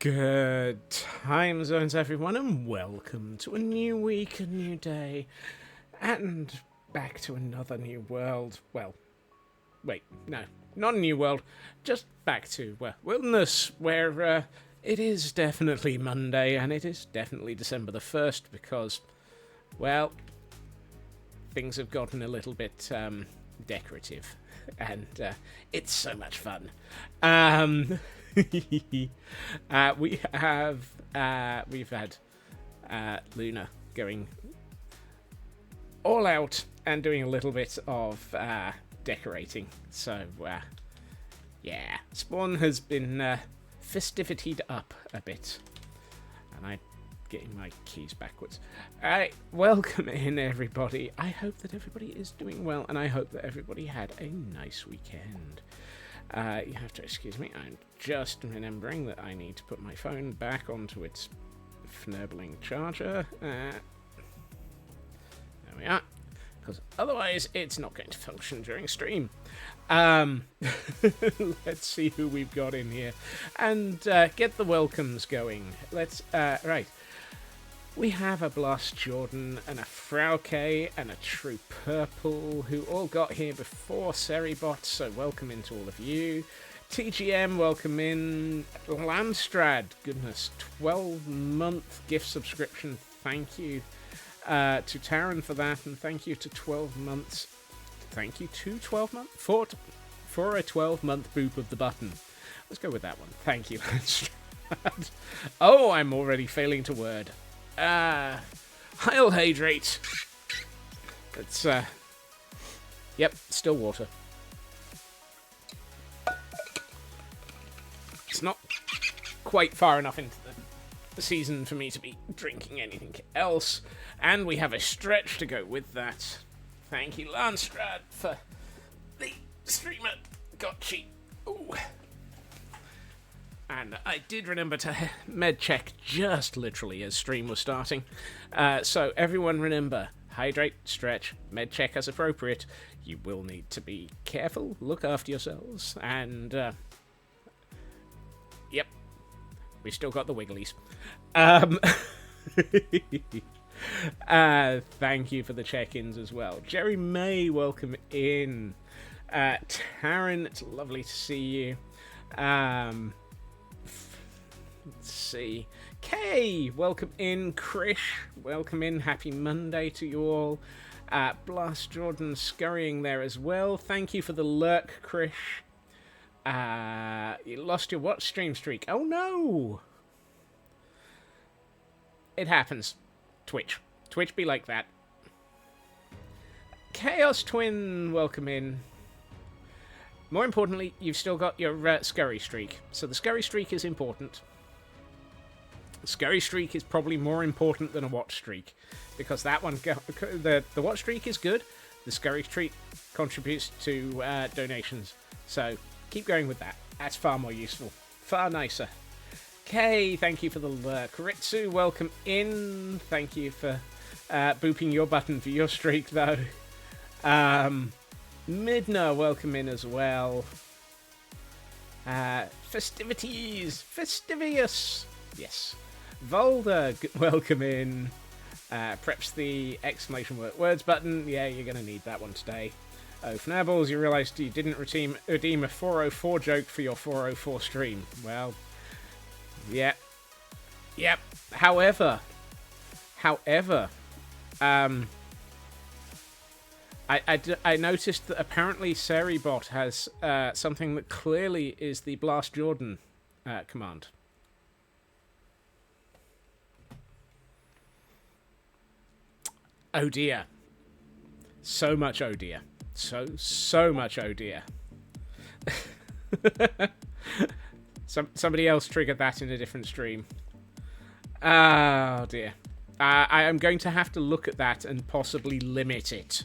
Good time zones, everyone, and welcome to a new week, a new day, and back to another new world. Well, wait, no, not a new world, just back to wilderness, where it is definitely Monday, and it is definitely December the 1st, because, well, things have gotten a little bit decorative, and it's so much fun. We've had Luna going all out and doing a little bit of decorating. So, yeah, Spawn has been festivitied up a bit. And I'm getting my keys backwards. Welcome in, everybody. I hope that everybody is doing well, and I hope that everybody had a nice weekend. You have to excuse me, I'm just remembering that I need to put my phone back onto its fnurbling charger. There we are, because otherwise it's not going to function during stream. Let's see who we've got in here, and get the welcomes going. Let's, right. We have a Blast Jordan and a Frauke and a True Purple who all got here before Seribot, so welcome in to all of you. TGM, welcome in. Landstrad, goodness, 12-month gift subscription, thank you to Taran for that, and thank you to 12 months. Thank you to 12 months? For a 12-month boop of the button. Let's go with that one. Thank you, Landstrad. Oh, I'm already failing to word. I'll hydrate. It's, yep, still water. It's not quite far enough into the season for me to be drinking anything else, and we have a stretch to go with that. Thank you, Landstrad, for the streamer gotchi. Ooh. And I did remember to med check just literally as stream was starting. So everyone remember, hydrate, stretch, med check as appropriate. You will need to be careful, look after yourselves, and yep, we've still got the wigglies. Thank you for the check-ins as well. Jerry May, welcome in. Taryn, it's lovely to see you. Let's see. Kay, welcome in. Krish, welcome in. Happy Monday to you all. Blast Jordan scurrying there as well. Thank you for the lurk, Krish. You lost your watch stream streak. Oh no! It happens. Twitch be like that. Chaos Twin, welcome in. More importantly, you've still got your scurry streak. So the scurry streak is important. The scurry streak is probably more important than a watch streak, because that one, the watch streak is good. The scurry streak contributes to donations. So keep going with that. That's far more useful, far nicer. Kay, thank you for the lurk. Ritsu, welcome in. Thank you for booping your button for your streak, though. Midna, welcome in as well. Festivities! Festivious! Yes. Volder, welcome in. Preps the exclamation words button. Yeah, you're going to need that one today. Oh, Fnabbles, you realised you didn't redeem a 404 joke for your 404 stream. Well, yeah. Yep. However, I noticed that apparently Seribot has something that clearly is the Blast Jordan command. Oh dear. So much oh dear. So much oh dear. Somebody else triggered that in a different stream. Oh dear. I am going to have to look at that and possibly limit it.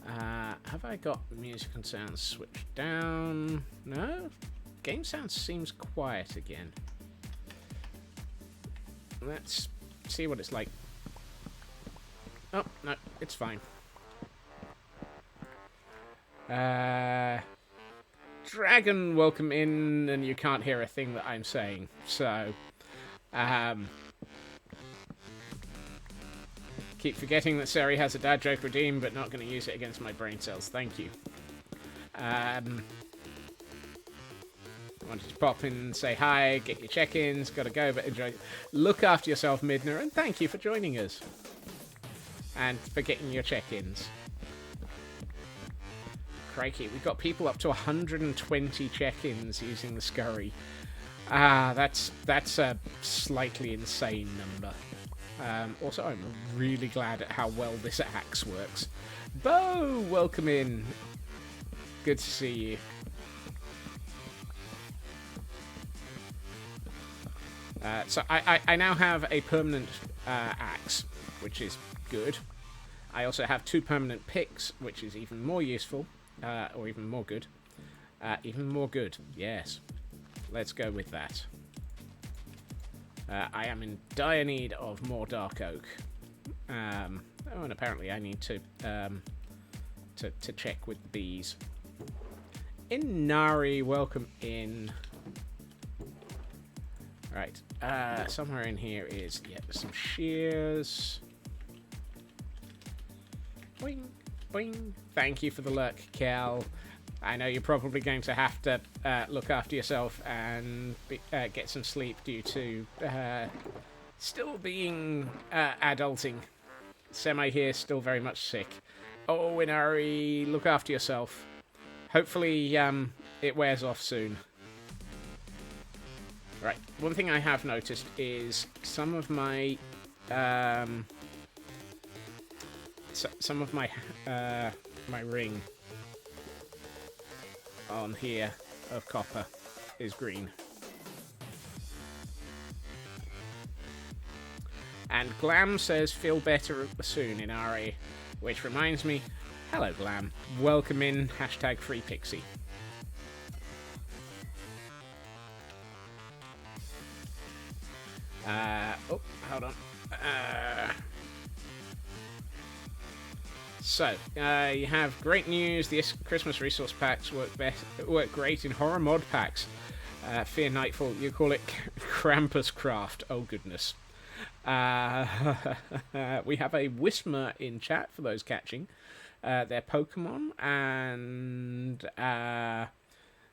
Have I got music and sounds switched down? No? Game sound seems quiet again. Let's see what it's like. Oh, no, it's fine. Dragon, welcome in, and you can't hear a thing that I'm saying, so... Keep forgetting that Seri has a dad joke redeemed, but not going to use it against my brain cells. Thank you. Wanted to pop in and say hi, get your check-ins, gotta go, but enjoy. Look after yourself, Midna, and thank you for joining us. And for getting your check-ins. Crikey, we've got people up to 120 check-ins using the scurry. That's a slightly insane number. Also, I'm really glad at how well this axe works. Bo, welcome in. Good to see you. So I now have a permanent axe, which is good. I also have 2 permanent picks, which is even more useful, or even more good. Even more good, yes. Let's go with that. I am in dire need of more dark oak. Oh, and apparently I need to check with the bees. Inari, welcome in. Right, somewhere in here is, some shears. Boing, boing. Thank you for the lurk, Cal. I know you're probably going to have to look after yourself and get some sleep due to still being adulting. Semi here, still very much sick. Oh, Inari, look after yourself. Hopefully it wears off soon. Right, one thing I have noticed is some of my my ring on here of copper is green. And Glam says feel better soon in RA, which reminds me, hello Glam, welcome in, hashtag free pixie. Oh, hold on. So, you have great news. The Christmas resource packs work great in horror mod packs. Fear Nightfall, you call it Krampus Craft. Oh, goodness. We have a Whismer in chat for those catching. Their Pokemon and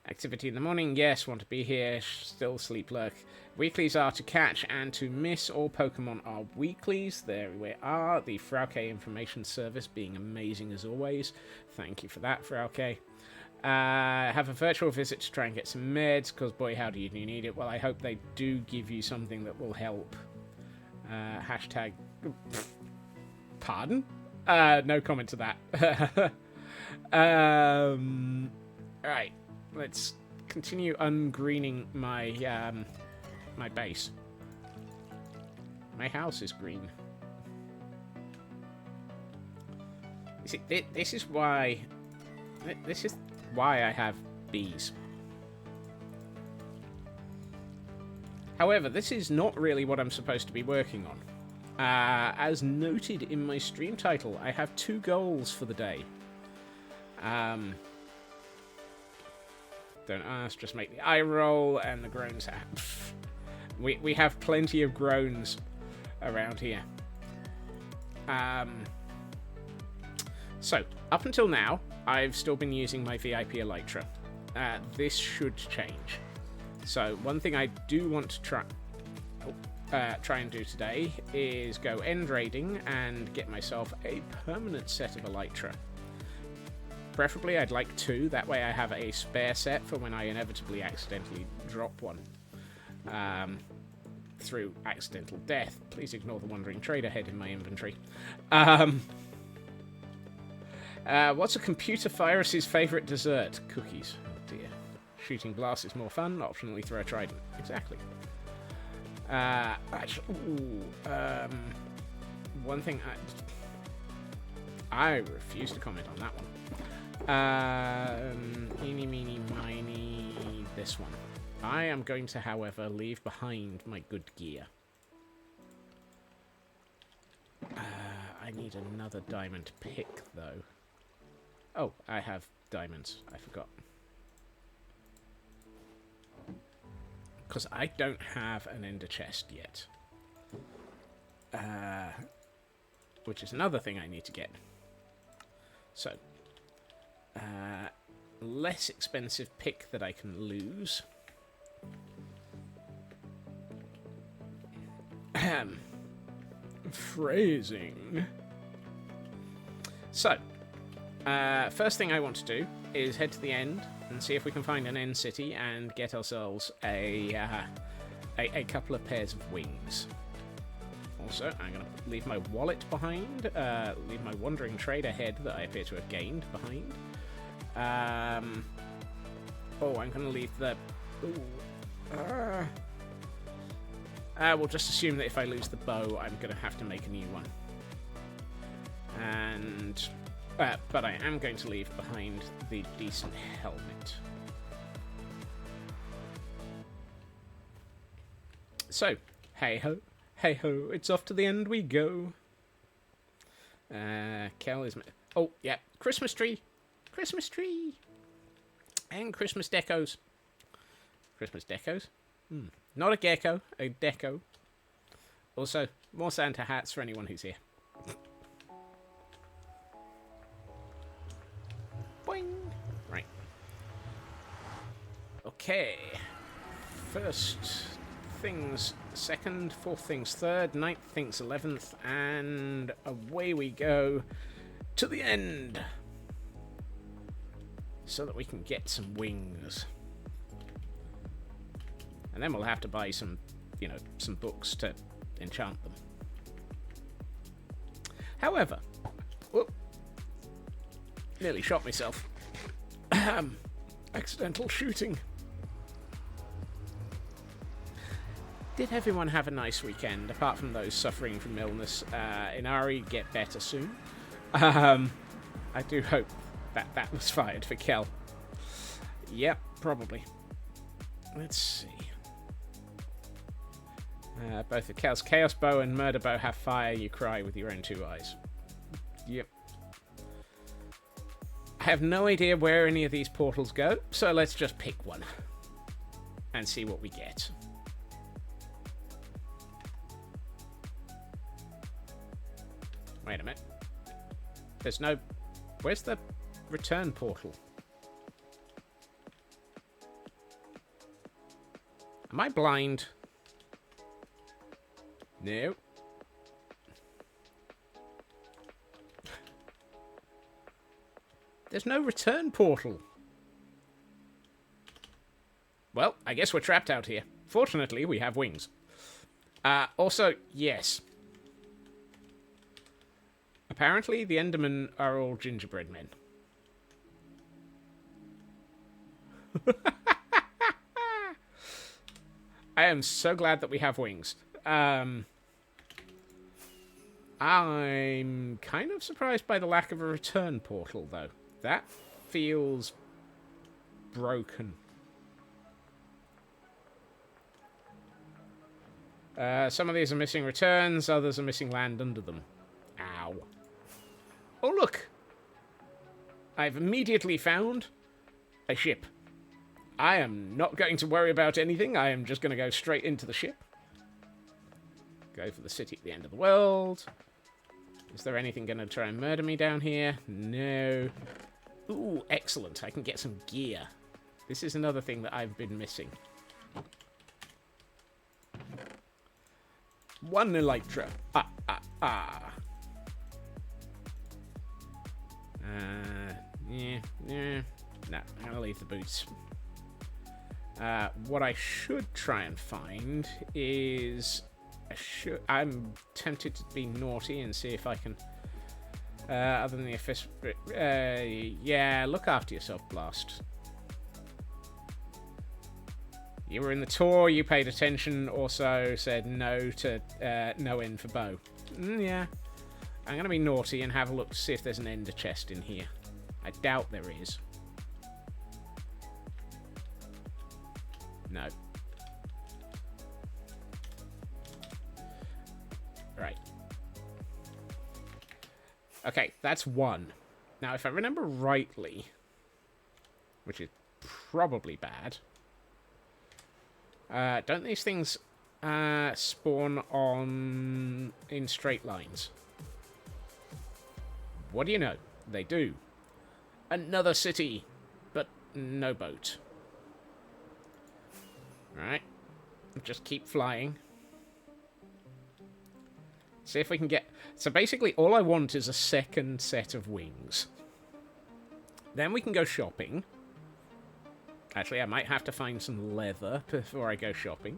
activity in the morning. Yes, want to be here. Still sleep lurk. Weeklies are to catch and to miss. All Pokemon are weeklies. There we are. The Frauke information service being amazing as always. Thank you for that, Frauke. Have a virtual visit to try and get some meds, because boy, how do you need it. Well, I hope they do give you something that will help. Hashtag... Pardon? No comment to that. Alright, let's continue ungreening my my base. My house is green. You see, this is why I have bees. However, this is not really what I'm supposed to be working on. As noted in my stream title, I have 2 goals for the day. Don't ask, just make the eye roll, and the groans have. We have plenty of groans around here. So, up until now, I've still been using my VIP Elytra. This should change. So, one thing I do want to try and do today is go end raiding and get myself a permanent set of Elytra. Preferably, I'd like 2. That way I have a spare set for when I inevitably accidentally drop one. Through accidental death. Please ignore the wandering trader head in my inventory. What's a computer virus's favourite dessert? Cookies. Oh dear. Shooting glass is more fun. Optionally throw a trident. Exactly. One thing I refuse to comment on that one. Eeny, meeny, miny, this one. I am going to, however, leave behind my good gear. I need another diamond pick, though. Oh, I have diamonds. I forgot. Because I don't have an ender chest yet. Which is another thing I need to get. So, less expensive pick that I can lose. Phrasing. So, first thing I want to do is head to the end and see if we can find an end city and get ourselves a couple of pairs of wings. Also, I'm going to leave my wallet behind, leave my wandering trader head that I appear to have gained behind. I'm going to leave the... we'll just assume that if I lose the bow, I'm going to have to make a new one. And... but I am going to leave behind the decent helmet. So, hey-ho. Hey-ho, it's off to the end we go. Kel is... Oh, yeah, Christmas tree. Christmas tree. And Christmas decos. Christmas decos? Not a gecko, a deco. Also, more Santa hats for anyone who's here. Boing. Right. Okay. First things second, fourth things third, ninth things 11th, and away we go to the end. So that we can get some wings. And then we'll have to buy some, some books to enchant them. However, whoop, nearly shot myself. Accidental shooting. Did everyone have a nice weekend, apart from those suffering from illness? Inari, get better soon. I do hope that was fired for Kel. Yep, probably. Let's see. Both of Kel's Chaos Bow and Murder Bow have fire. You cry with your own 2 eyes. Yep. I have no idea where any of these portals go, so let's just pick one. And see what we get. Wait a minute. There's no... Where's the return portal? Am I blind? No. There's no return portal. Well, I guess we're trapped out here. Fortunately, we have wings. Also, yes. Apparently, the Endermen are all gingerbread men. I am so glad that we have wings. I'm kind of surprised by the lack of a return portal, though. That feels broken. Some of these are missing returns, others are missing land under them. Ow. Oh, look! I've immediately found a ship. I am not going to worry about anything. I am just going to go straight into the ship. Go for the city at the end of the world. Is there anything going to try and murder me down here? No. Ooh, excellent. I can get some gear. This is another thing that I've been missing. One elytra. Yeah. No, I'm going to leave the boots. What I should try and find is... I'm tempted to be naughty and see if I can... other than the official... yeah, look after yourself, Blast. You were in the tour, you paid attention, also said no to no end for bow. Yeah. I'm going to be naughty and have a look to see if there's an ender chest in here. I doubt there is. No. Right. Okay, that's one. Now, if I remember rightly, which is probably bad, don't these things spawn in straight lines? What do you know? They do. Another city, but no boat. Alright. Just keep flying. See if we can get... So basically, all I want is a second set of wings. Then we can go shopping. Actually, I might have to find some leather before I go shopping.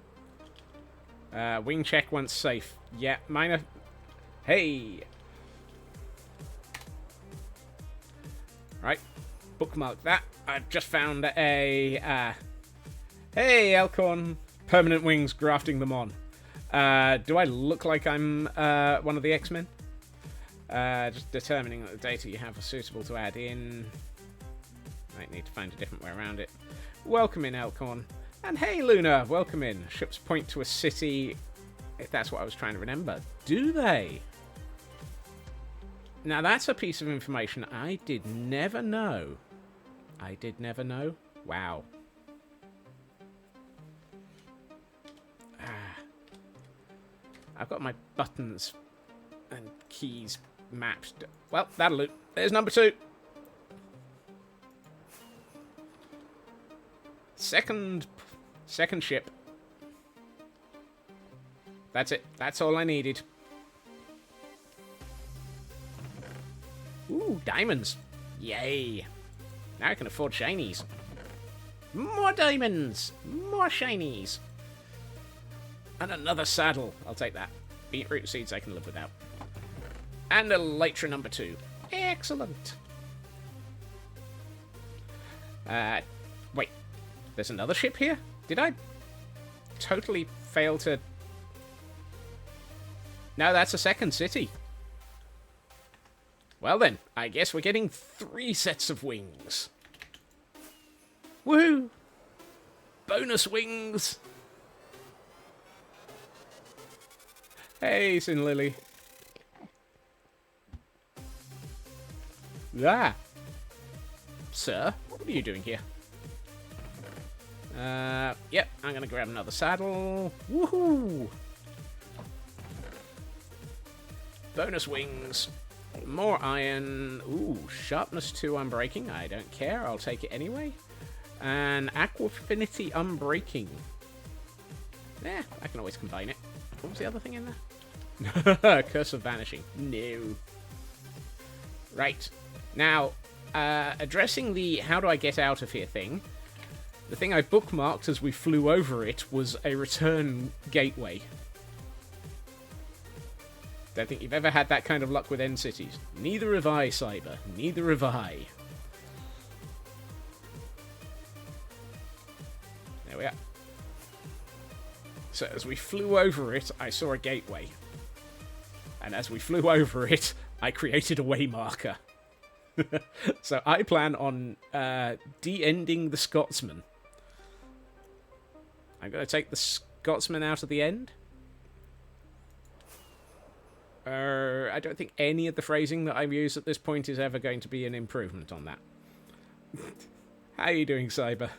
Wing check once safe. Yeah, mine are... Hey! Right. Bookmark that. I've just found a... Hey, Elkhorn. Permanent wings, grafting them on. Do I look like I'm one of the X-Men? Just determining that the data you have are suitable to add in. Might need to find a different way around it. Welcome in, Elkhorn. And hey, Luna, welcome in. Ships point to a city, if that's what I was trying to remember. Do they? Now, that's a piece of information I did never know. I did never know. Wow. I've got my buttons and keys mapped. Well, that'll do. There's number 2. Second ship. That's it. That's all I needed. Ooh, diamonds. Yay. Now I can afford shinies. More diamonds. More shinies. And another saddle. I'll take that. Beetroot seeds I can live without. And elytra number 2. Excellent. Wait. There's another ship here? Did I totally fail to... No, that's a second city. Well then, I guess we're getting 3 sets of wings. Woohoo! Bonus wings! Hey, Sin Lily. Ah! Sir, what are you doing here? Yep, I'm gonna grab another saddle. Woohoo! Bonus wings. More iron. Ooh, sharpness 2 unbreaking. I don't care. I'll take it anyway. And aqua affinity unbreaking. Yeah, I can always combine it. What was the other thing in there? Curse of vanishing. No. Right. Now, addressing the how do I get out of here thing, the thing I bookmarked as we flew over it was a return gateway. Don't think you've ever had that kind of luck with end cities. Neither have I, Cyber. Neither have I. There we are. So as we flew over it, I saw a gateway. And as we flew over it, I created a way marker. So I plan on de-ending the Scotsman. I'm going to take the Scotsman out of the end. I don't think any of the phrasing that I've used at this point is ever going to be an improvement on that. How are you doing, Cyber?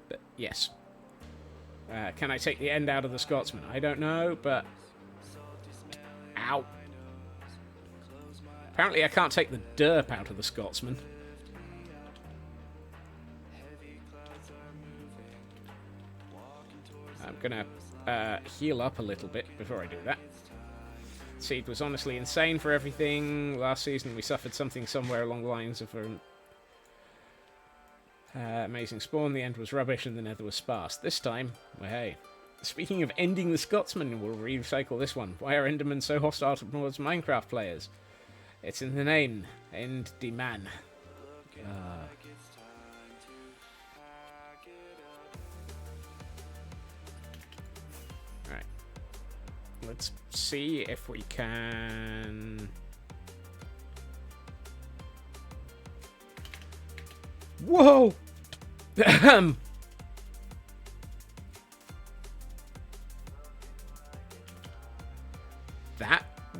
But yes. Can I take the end out of the Scotsman? I don't know, but... Ow. Apparently I can't take the derp out of the Scotsman. I'm going to heal up a little bit before I do that. Seed was honestly insane for everything. Last season we suffered something somewhere along the lines of an amazing spawn. The end was rubbish and the nether was sparse. This time, well, hey. Speaking of ending the Scotsman, we'll recycle this one. Why are Endermen so hostile towards Minecraft players? It's in the name. End the man. Right. Let's see if we can... Whoa! That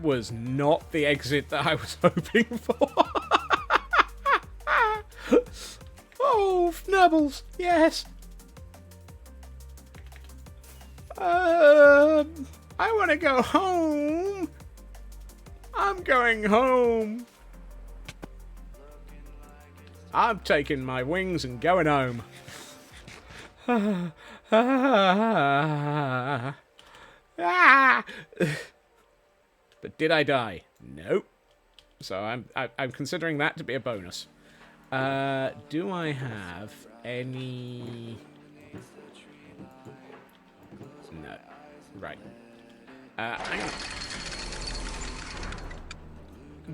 was not the exit that I was hoping for. Oh, Fnubbles, yes. I want to go home. I'm going home. I'm taking my wings and going home. But did I die? Nope. So I'm considering that to be a bonus. Do I have any... No. Right.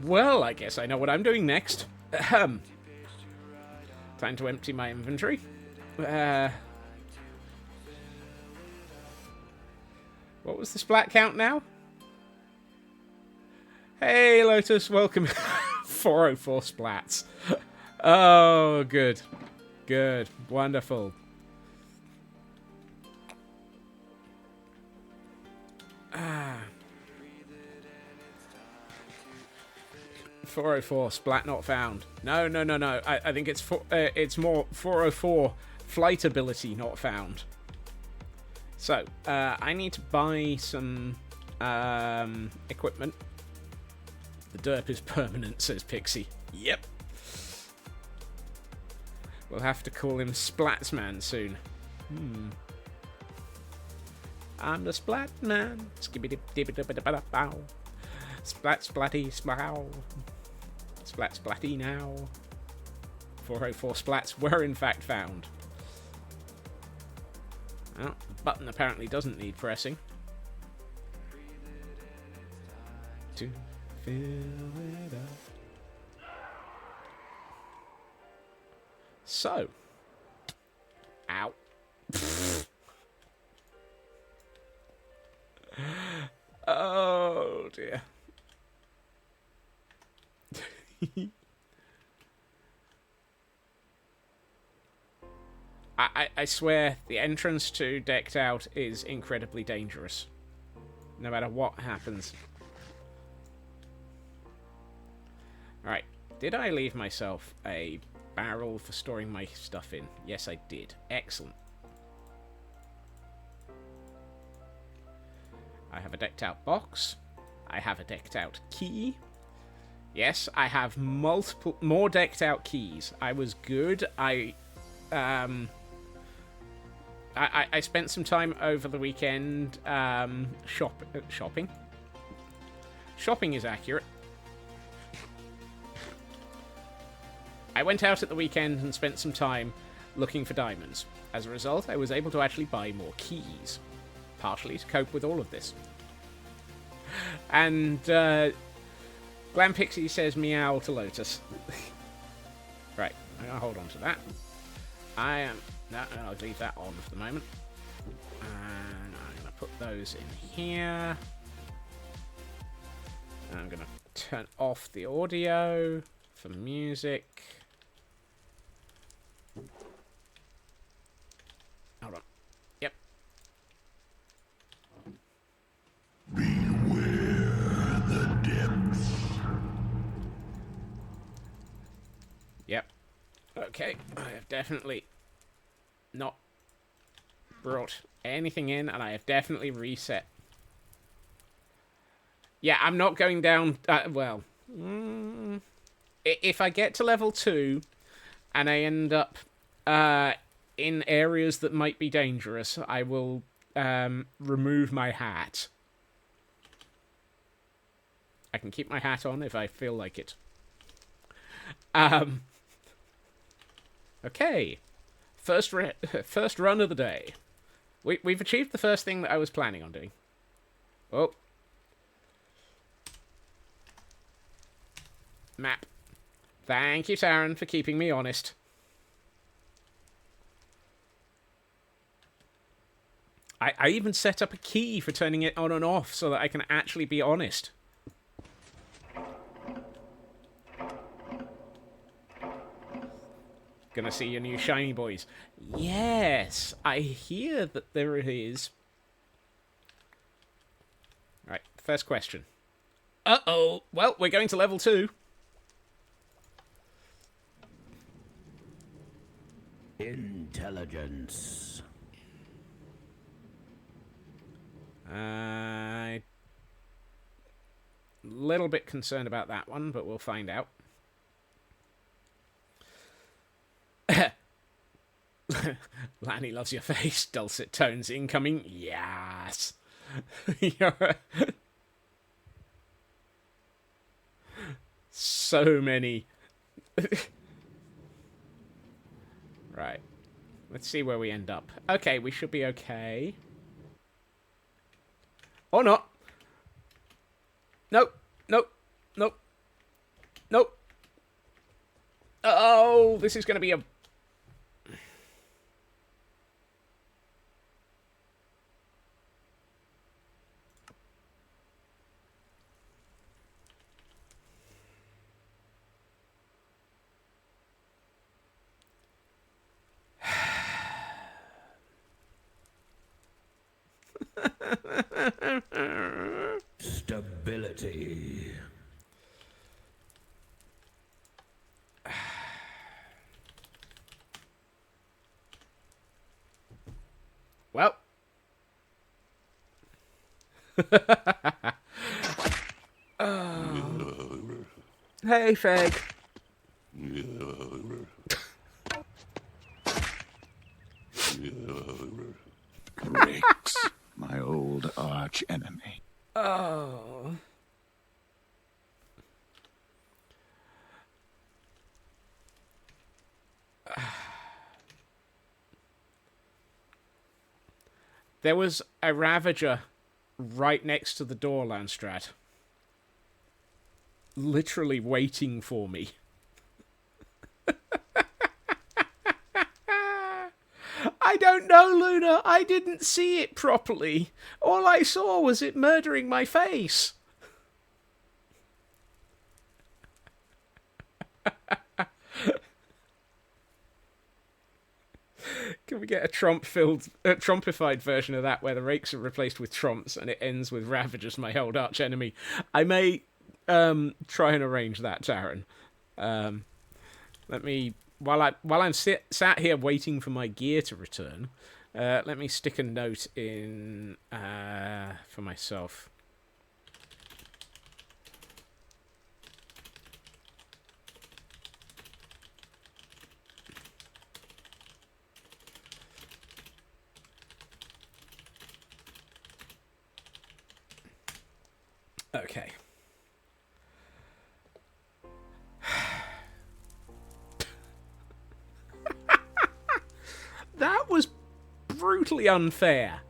Well, I guess I know what I'm doing next. Time to empty my inventory. What was the splat count now? Hey, Lotus, welcome. 404 splats. Oh, good. Good. Wonderful. Ah. 404 splat not found. No. I think it's more 404 flight ability not found. So, I need to buy some equipment. The derp is permanent, says Pixie. Yep. We'll have to call him Splatsman soon. I'm the Splatman. Skibbity-dibbity-dibbity-bow. Splat-splatty splow. Splat-splatty now. 404 splats were in fact found. Well, the button apparently doesn't need pressing. To fill it up. So. Ow. Oh dear. I swear the entrance to Decked Out is incredibly dangerous. No matter what happens. Alright, did I leave myself a barrel for storing my stuff in? Yes, I did. Excellent. I have a Decked Out box. I have a Decked Out key. Yes, I have more Decked Out keys. I was good. I spent some time over the weekend shopping. Shopping is accurate. I went out at the weekend and spent some time looking for diamonds. As a result, I was able to actually buy more keys. Partially to cope with all of this. And Glam Pixie says meow to Lotus. Right, I'm going to hold on to that. No, I'll leave that on for the moment. And I'm going to put those in here. And I'm going to turn off the audio for music. Hold on. Yep. Okay, I have definitely not brought anything in, and I have definitely reset. Yeah, I'm not going down... well, if I get to level 2 and I end up in areas that might be dangerous, I will remove my hat. I can keep my hat on if I feel like it. Okay. First run of the day. We've achieved the first thing that I was planning on doing. Oh. Map. Thank you, Taryn, for keeping me honest. I even set up a key for turning it on and off so that I can actually be honest. Gonna see your new shiny boys. Yes, I hear that there it is. Right, first question. Uh-oh. Well, we're going to level 2. Intelligence. Little bit concerned about that one, but we'll find out. Lanny loves your face. Dulcet tones incoming. Yes. So many. Right. Let's see where we end up. Okay, we should be okay. Or not. Nope. Nope. Nope. Nope. Oh, this is going to be a... Stability. Well. Oh. Hey, Feg. Rex, my old arch enemy. Oh. There was a Ravager right next to the door, Landstrat. Literally waiting for me. I don't know, Luna. I didn't see it properly. All I saw was it murdering my face. Can we get a Trumpified version of that where the rakes are replaced with Trumps and it ends with Ravagers, my old arch enemy? I may try and arrange that, Taryn. Let me, while I'm sat here waiting for my gear to return, let me stick a note in for myself. Okay. That was brutally unfair.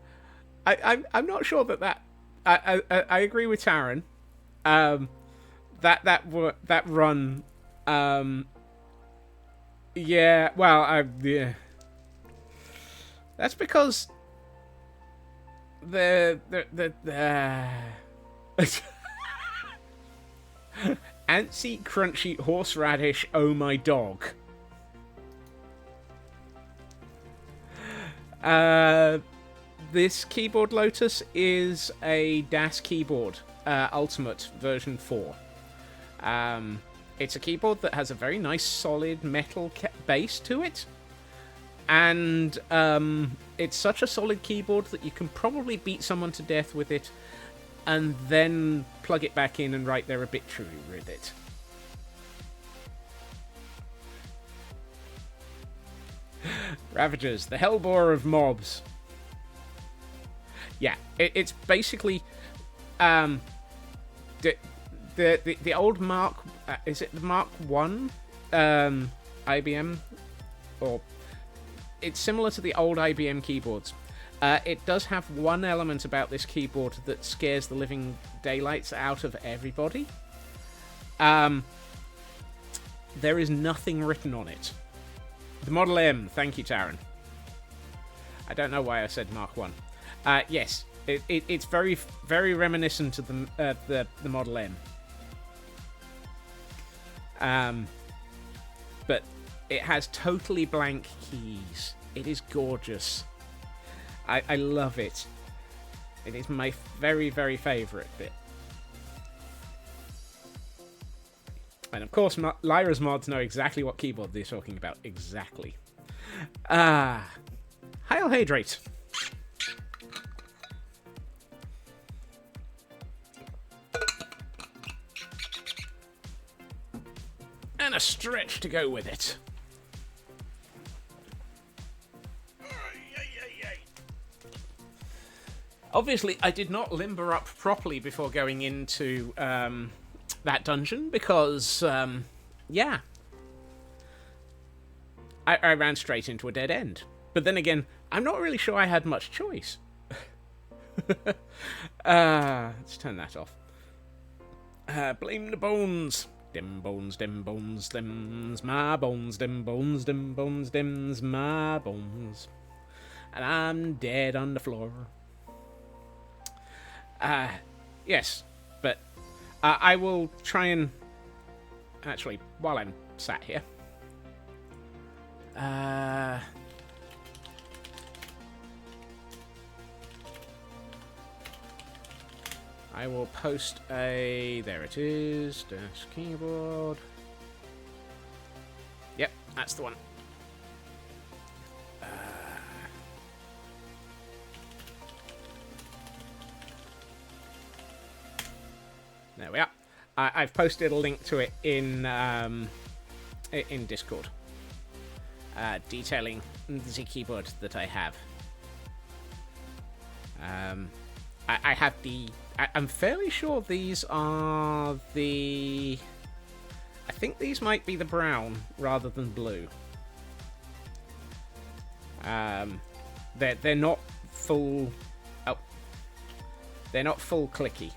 I'm not sure that I agree with Taryn. That run. Yeah. Well, yeah. That's because the Antsy crunchy horseradish. Oh my dog. This keyboard Lotus is a DAS keyboard, Ultimate version 4. It's a keyboard that has a very nice solid metal base to it. And it's such a solid keyboard that you can probably beat someone to death with it and then plug it back in and write their obituary with it. Ravagers, the hellbore of mobs. Yeah, it's basically the old Mark. Is it the Mark 1 IBM? Or it's similar to the old IBM keyboards. It does have one element about this keyboard that scares the living daylights out of everybody. There is nothing written on it. The Model M, thank you, Taran. I don't know why I said Mark 1. Yes, it's very, very reminiscent of the Model M. But it has totally blank keys. It is gorgeous. I love it. It is my very, very favourite bit. And of course, Lyra's mods know exactly what keyboard they're talking about. Exactly. Heil Hydrate. And a stretch to go with it. Obviously, I did not limber up properly before going into that dungeon because, yeah, I ran straight into a dead end. But then again, I'm not really sure I had much choice. Let's turn that off. Blame the bones. Dim bones, dim bones, dims my bones, dim bones, dim bones, dims my bones. And I'm dead on the floor. Yes, but I will try and... Actually, while I'm sat here... I will post a... There it is. Dash keyboard. Yep, that's the one. There we are. I've posted a link to it in Discord, detailing the keyboard that I have. I have the... I'm fairly sure these are the... I think these might be the brown rather than blue. They're not full... Oh. They're not full clicky.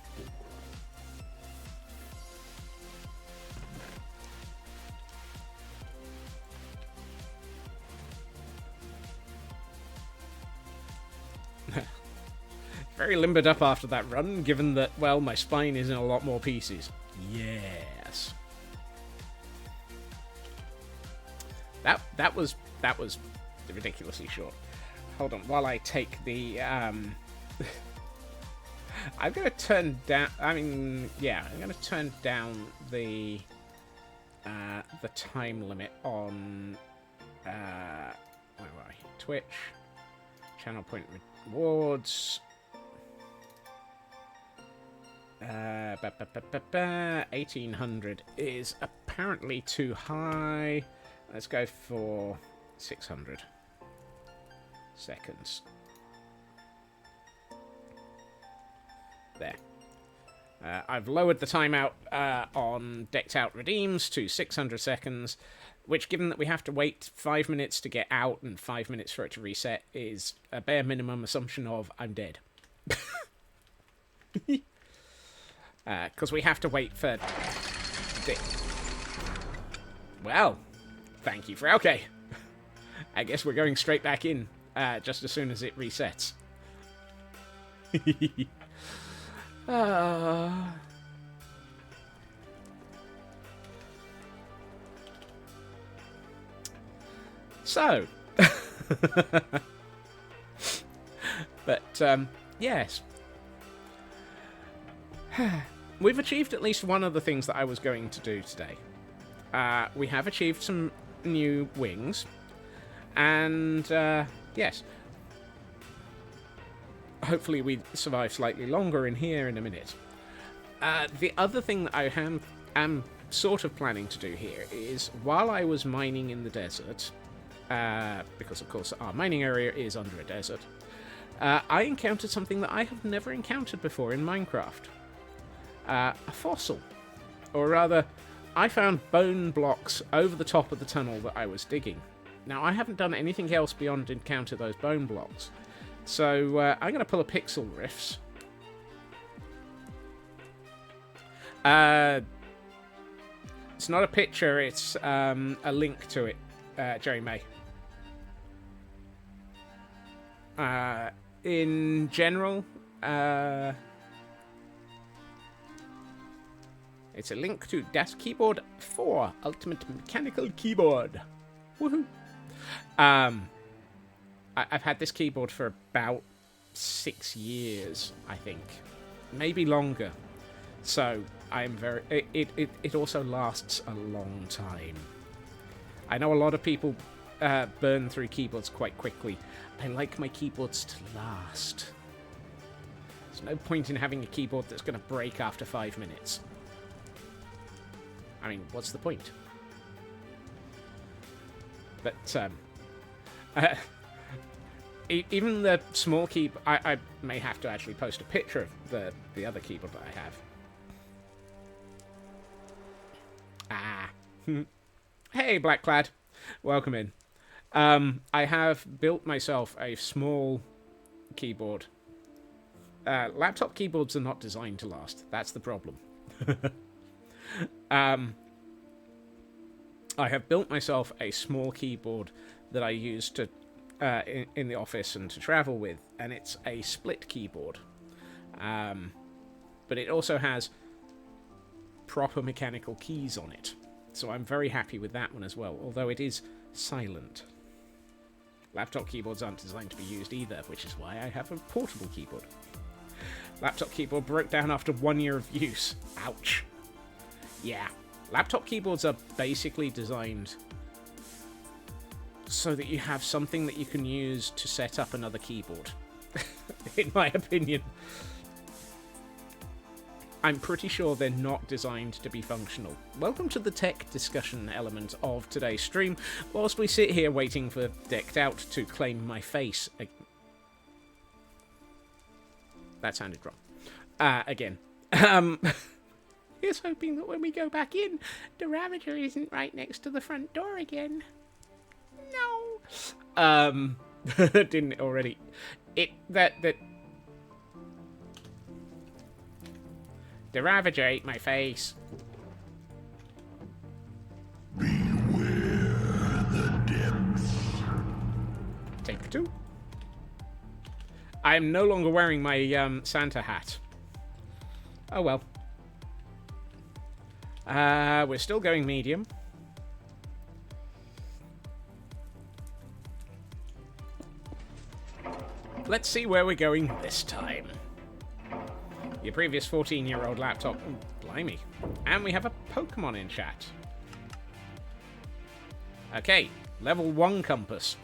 Very limbered up after that run, given that, well, my spine is in a lot more pieces. Yes. That was ridiculously short. Hold on, while I take the I'm gonna turn down. I mean, yeah, I'm gonna turn down the time limit on where were I? Twitch, channel point rewards. 1800 is apparently too high. Let's go for 600 seconds. There. I've lowered the timeout on Decked Out Redeems to 600 seconds, which, given that we have to wait 5 minutes to get out and 5 minutes for it to reset, is a bare minimum assumption of I'm dead. Because we have to wait for... Well, thank you for... Okay. I guess we're going straight back in just as soon as it resets. So. But, yes. We've achieved at least one of the things that I was going to do today. We have achieved some new wings. And, yes. Hopefully we survive slightly longer in here in a minute. The other thing that I am sort of planning to do here is, while I was mining in the desert, because of course our mining area is under a desert, I encountered something that I have never encountered before in Minecraft. A fossil. Or rather, I found bone blocks over the top of the tunnel that I was digging. Now, I haven't done anything else beyond encounter those bone blocks. So, I'm going to pull a Pixel Riffs. It's not a picture, it's a link to it, Jerry May. In general, it's a link to Das Keyboard 4 Ultimate Mechanical Keyboard. Woohoo! I've had this keyboard for about 6 years, I think, maybe longer. So I'm very. It also lasts a long time. I know a lot of people burn through keyboards quite quickly. I like my keyboards to last. There's no point in having a keyboard that's going to break after 5 minutes. I mean, what's the point? But even the small keyboard, I may have to actually post a picture of the other keyboard that I have. Hey, Blackclad. Welcome in. I have built myself a small keyboard. Laptop keyboards are not designed to last. That's the problem. I have built myself a small keyboard that I use to in the office and to travel with, and it's a split keyboard. But it also has proper mechanical keys on it. So I'm very happy with that one as well, although it is silent. Laptop keyboards aren't designed to be used either, which is why I have a portable keyboard. Laptop keyboard broke down after 1 year of use. Ouch. Yeah. Laptop keyboards are basically designed so that you have something that you can use to set up another keyboard, in my opinion. I'm pretty sure they're not designed to be functional. Welcome to the tech discussion element of today's stream, whilst we sit here waiting for Decked Out to claim my face. That sounded wrong. Again. Here's hoping that when we go back in, the Ravager isn't right next to the front door again. No. Didn't it already? That the Ravager ate my face. Beware the depths. Take 2. I'm no longer wearing my Santa hat. Oh well. We're still going medium. Let's see where we're going this time. Your previous 14-year-old laptop. Ooh, blimey. And we have a Pokemon in chat. Okay, level 1 compass.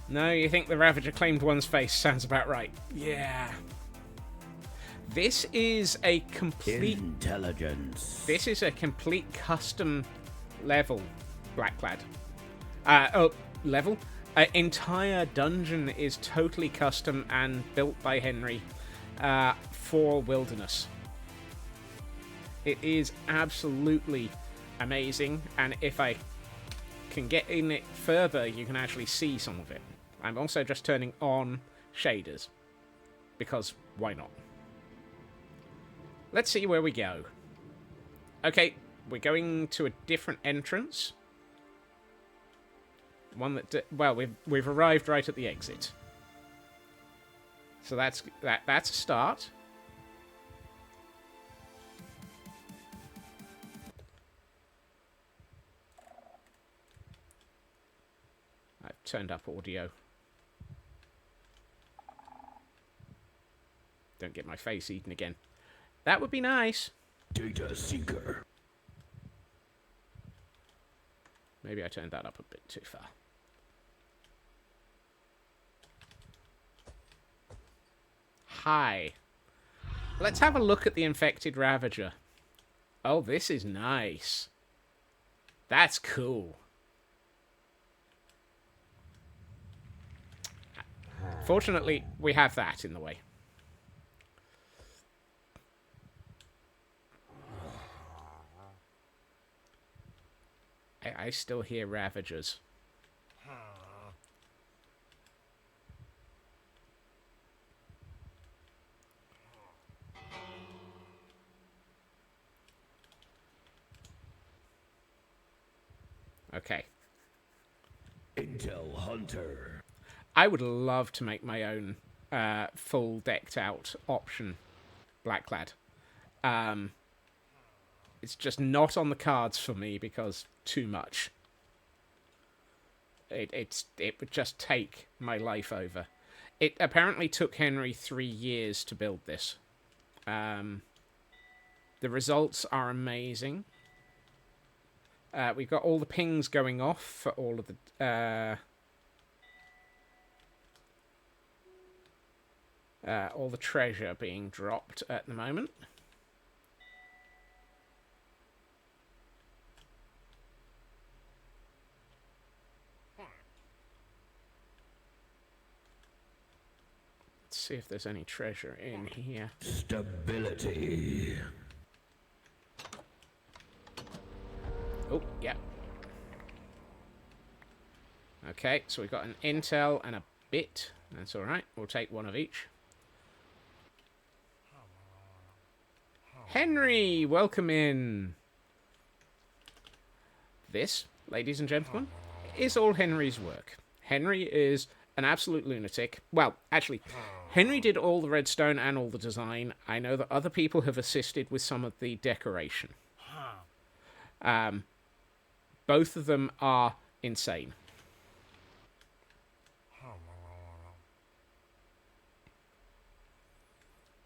No, you think the Ravager claimed one's face? Sounds about right. Yeah. This is a complete... Intelligence. This is a complete custom level, Blackclad. Level? Entire dungeon is totally custom and built by Henry for Wilderness. It is absolutely amazing, and if I can get in it further, you can actually see some of it. I'm also just turning on shaders, because why not? Let's see where we go. Okay, we're going to a different entrance. One that, well, we've arrived right at the exit. So that's a start. I've turned up audio. Don't get my face eaten again. That would be nice. Data seeker. Maybe I turned that up a bit too far. Hi. Let's have a look at the infected Ravager. Oh, this is nice. That's cool. Fortunately, we have that in the way. I still hear Ravagers. Okay. Intel Hunter. I would love to make my own full decked out option Blackclad. It's just not on the cards for me because too much. It would just take my life over. It apparently took Henry 3 years to build this. The results are amazing. We've got all the pings going off for all of all the treasure being dropped at the moment. Let's see if there's any treasure in here. Stability. Oh, yeah. Okay, so we've got an intel and a bit. That's alright. We'll take one of each. Henry, welcome in. This, ladies and gentlemen, is all Henry's work. Henry is an absolute lunatic. Well, actually, Henry did all the redstone and all the design. I know that other people have assisted with some of the decoration. Both of them are insane.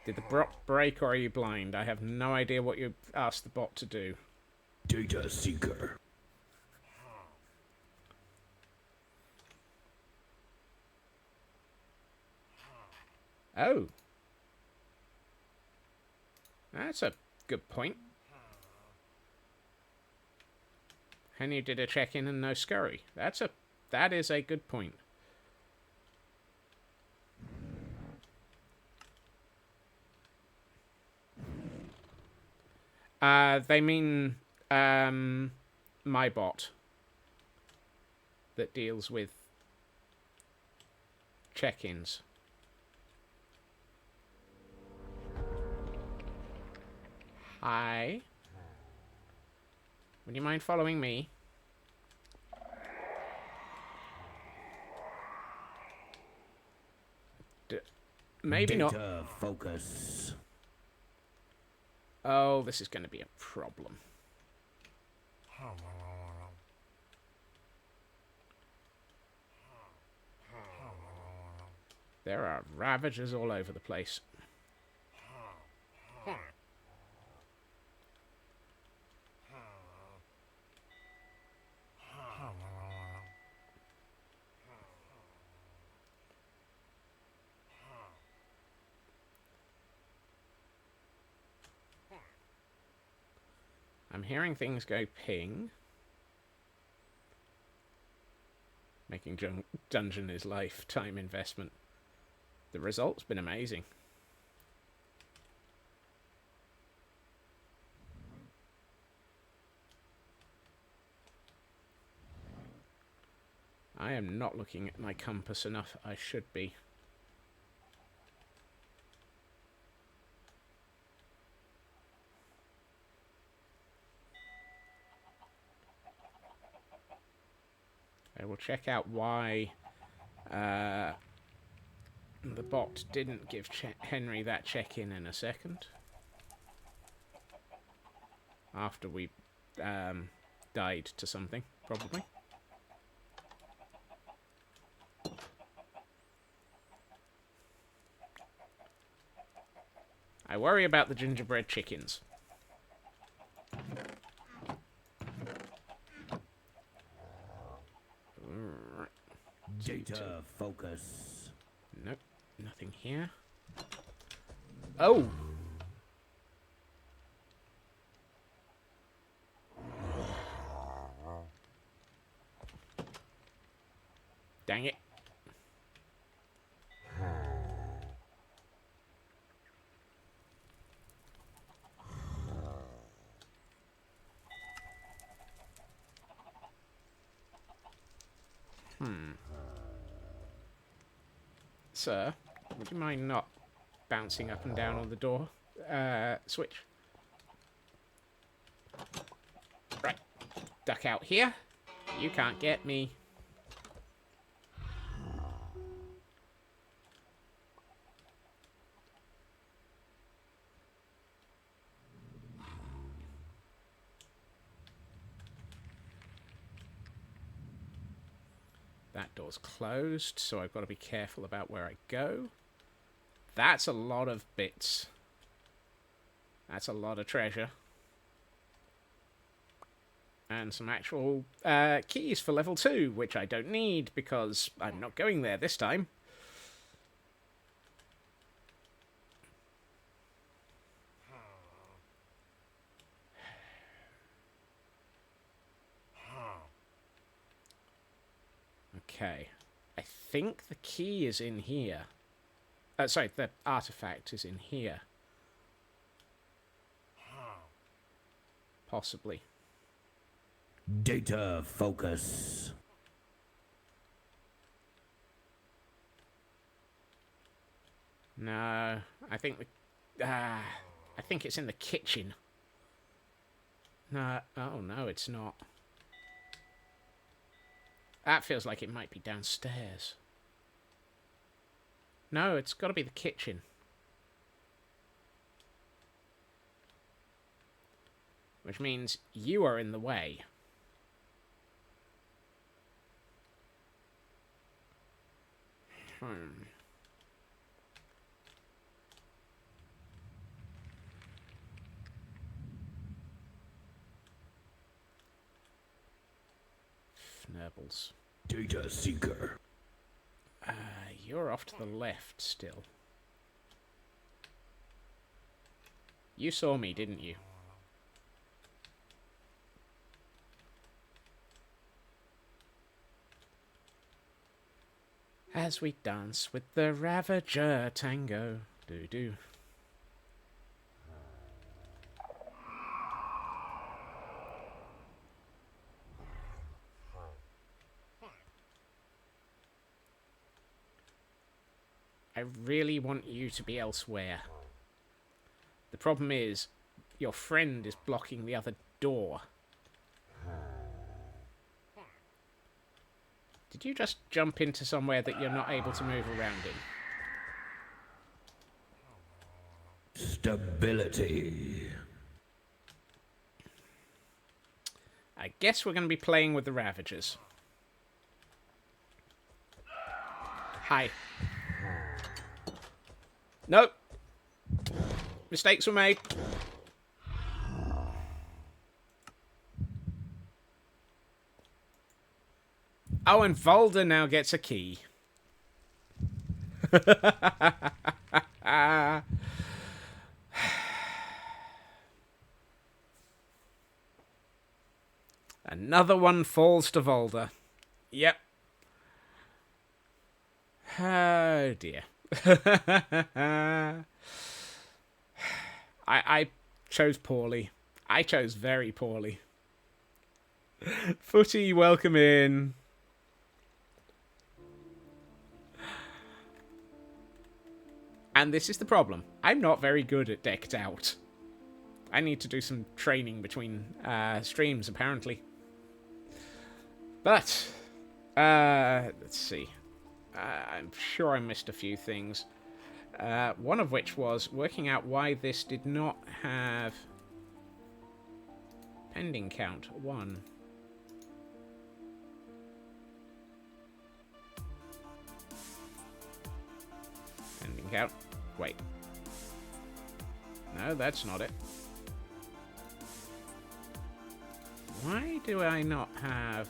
Did the bot break or are you blind? I have no idea what you asked the bot to do. Data Seeker. Oh. That's a good point. Henry did a check-in and no scurry. That is a good point. They mean my bot that deals with check-ins. Hi. Would you mind following me? Maybe not. Data focus. Oh, this is going to be a problem. There are Ravagers all over the place. I'm hearing things go ping. Making dungeon is lifetime investment. The result's been amazing. I am not looking at my compass enough. I should be. I will check out why the bot didn't give Henry that check-in in a second. After we died to something, probably. I worry about the gingerbread chickens. focus. Nope, nothing here. Oh! Dang it. Sir, would you mind not bouncing up and down on the door switch? Right. Duck out here. You can't get me. That door's closed, so I've got to be careful about where I go. That's a lot of bits. That's a lot of treasure. And some actual keys for level 2, which I don't need because I'm not going there this time. Okay. I think the key is in here. Sorry, the artifact is in here. Possibly. Data focus. No, I think I think it's in the kitchen. No, oh no, it's not. That feels like it might be downstairs. No, it's got to be the kitchen. Which means you are in the way. Fnurbles. Data seeker. You're off to the left still. You saw me, didn't you? As we dance with the Ravager tango. Do-do. I really want you to be elsewhere. The problem is, your friend is blocking the other door. Did you just jump into somewhere that you're not able to move around in? Stability. I guess we're going to be playing with the Ravagers. Hi. Nope. Mistakes were made. Oh, and Volder now gets a key. Another one falls to Volder. Yep. Oh, dear. I chose poorly. I chose very poorly. Footy, welcome in. And this is the problem. I'm not very good at decked out. I need to do some training between streams, apparently. But, let's see. I'm sure I missed a few things. One of which was working out why this did not have pending count 1. Pending count. Wait. No, that's not it. Why do I not have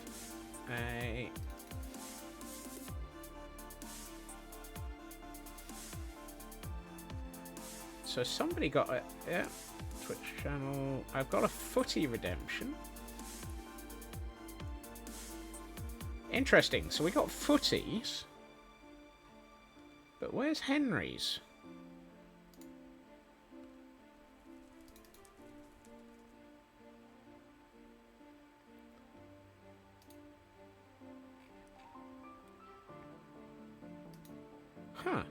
a... So somebody got a Twitch channel. I've got a footy redemption. Interesting. So we got footies. But where's Henry's? Huh.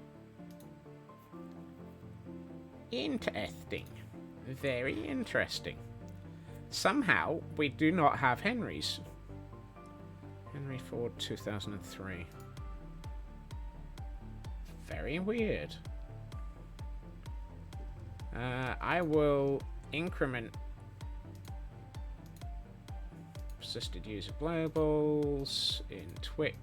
Interesting. Very interesting. Somehow, we do not have Henry's. Henry Ford 2003. Very weird. I will increment assisted user globals in Twitch.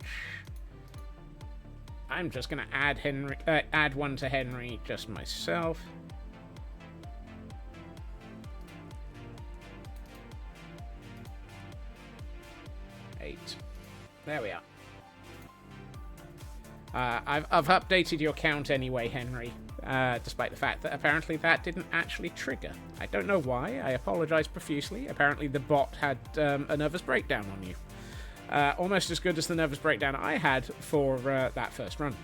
I'm just going to add one to Henry just myself. There we are. I've updated your count anyway, Henry, despite the fact that apparently that didn't actually trigger. I don't know why. I apologize profusely. Apparently the bot had a nervous breakdown on you. Almost as good as the nervous breakdown I had for that first run.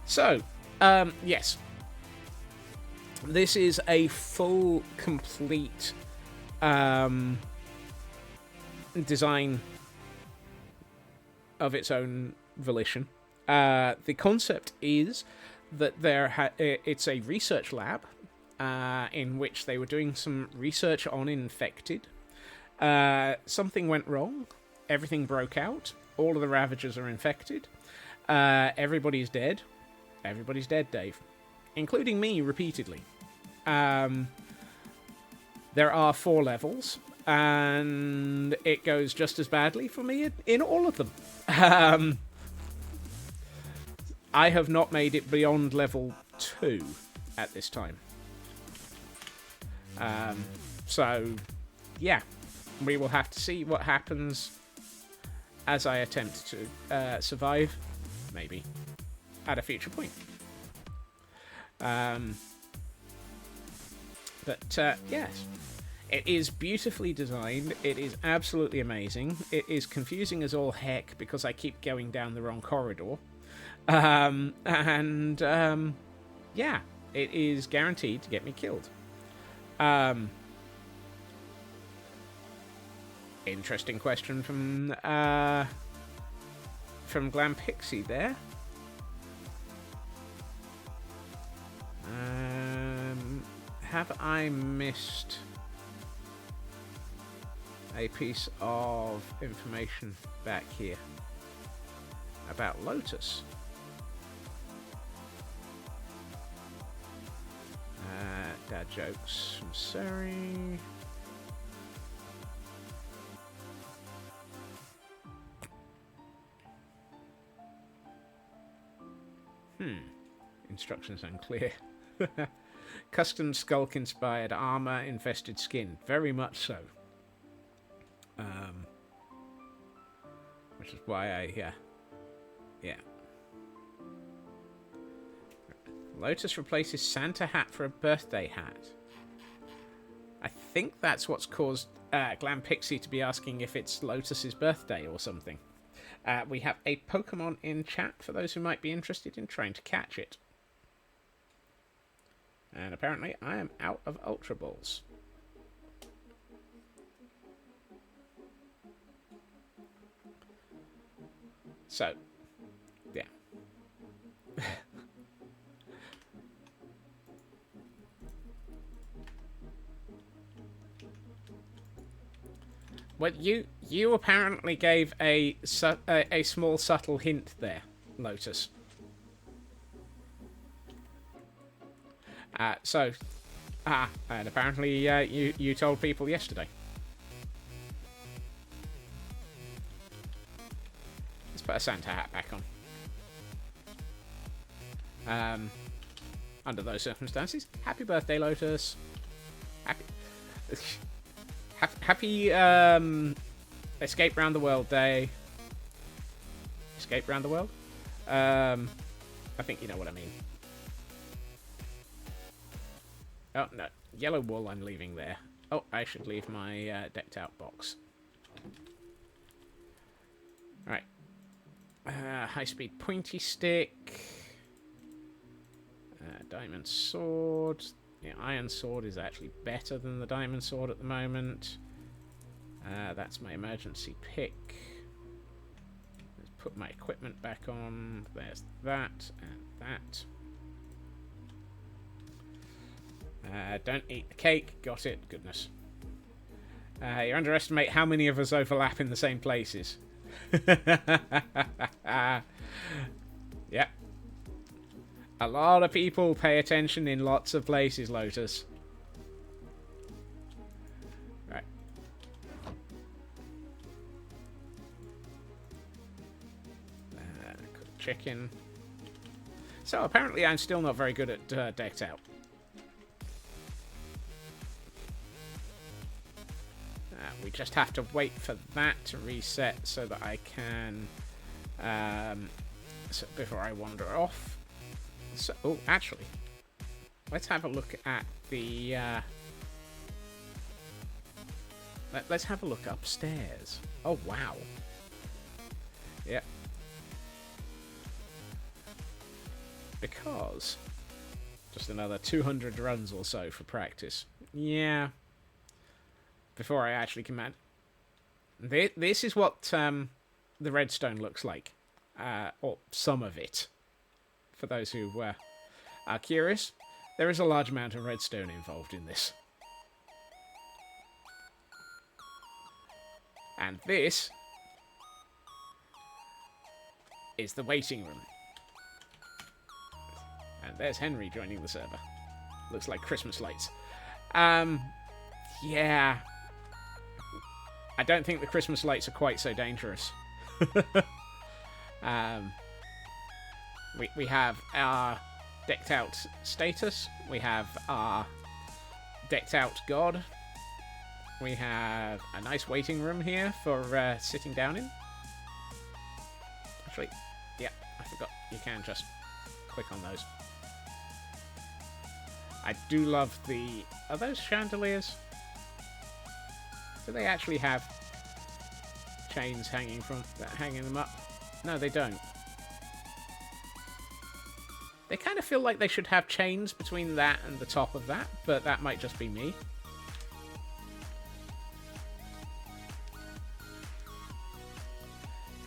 So, yes. This is a full, complete design of its own volition. The concept is that it's a research lab in which they were doing some research on infected. Something went wrong. Everything broke out. All of the Ravagers are infected. Everybody's dead. Everybody's dead, Dave. Including me, repeatedly. There are 4 levels, and it goes just as badly for me in all of them. I have not made it beyond level 2 at this time. So, yeah. We will have to see what happens as I attempt to survive, maybe, at a future point. Yes, it is beautifully designed. It is absolutely amazing. It is confusing as all heck because I keep going down the wrong corridor. Yeah, it is guaranteed to get me killed. Interesting question from Glam Pixie there. Have I missed a piece of information back here about Lotus? Dad jokes from Surrey. Instructions unclear. Custom skulk-inspired armor, infested skin. Very much so. Which is why I, yeah. Lotus replaces Santa hat for a birthday hat. I think that's what's caused Glam Pixie to be asking if it's Lotus's birthday or something. We have a Pokemon in chat for those who might be interested in trying to catch it. And apparently I am out of Ultra Balls. So, yeah. Well, you apparently gave a small subtle hint there, Lotus. And apparently you told people yesterday. Let's put a Santa hat back on. Under those circumstances, happy birthday, Lotus. Happy Escape Round the World Day. Escape Round the World? I think you know what I mean. Oh, no. Yellow wool I'm leaving there. Oh, I should leave my decked out box. Right. High-speed pointy stick. Diamond sword. The iron sword is actually better than the diamond sword at the moment. That's my emergency pick. Let's put my equipment back on. There's that and that. Don't eat the cake. Got it. Goodness. You underestimate how many of us overlap in the same places. Yeah. A lot of people pay attention in lots of places, Lotus. Right. Cook chicken. So apparently I'm still not very good at decked out. We just have to wait for that to reset so that I can, so before I wander off. So, oh, actually, let's have a look at the, let's have a look upstairs. Oh, wow. Yep. Because, just another 200 runs or so for practice. Yeah. Before I actually command. This is what the redstone looks like. Or some of it. For those who are curious, there is a large amount of redstone involved in this. And this is the waiting room. And there's Henry joining the server. Looks like Christmas lights. Yeah. I don't think the Christmas lights are quite so dangerous. We have our decked out status. We have our decked out god. We have a nice waiting room here for sitting down in. Actually, yeah, I forgot. You can just click on those. I do love the... Are those chandeliers? Do they actually have chains hanging them up? No, they don't. They kind of feel like they should have chains between that and the top of that, but that might just be me.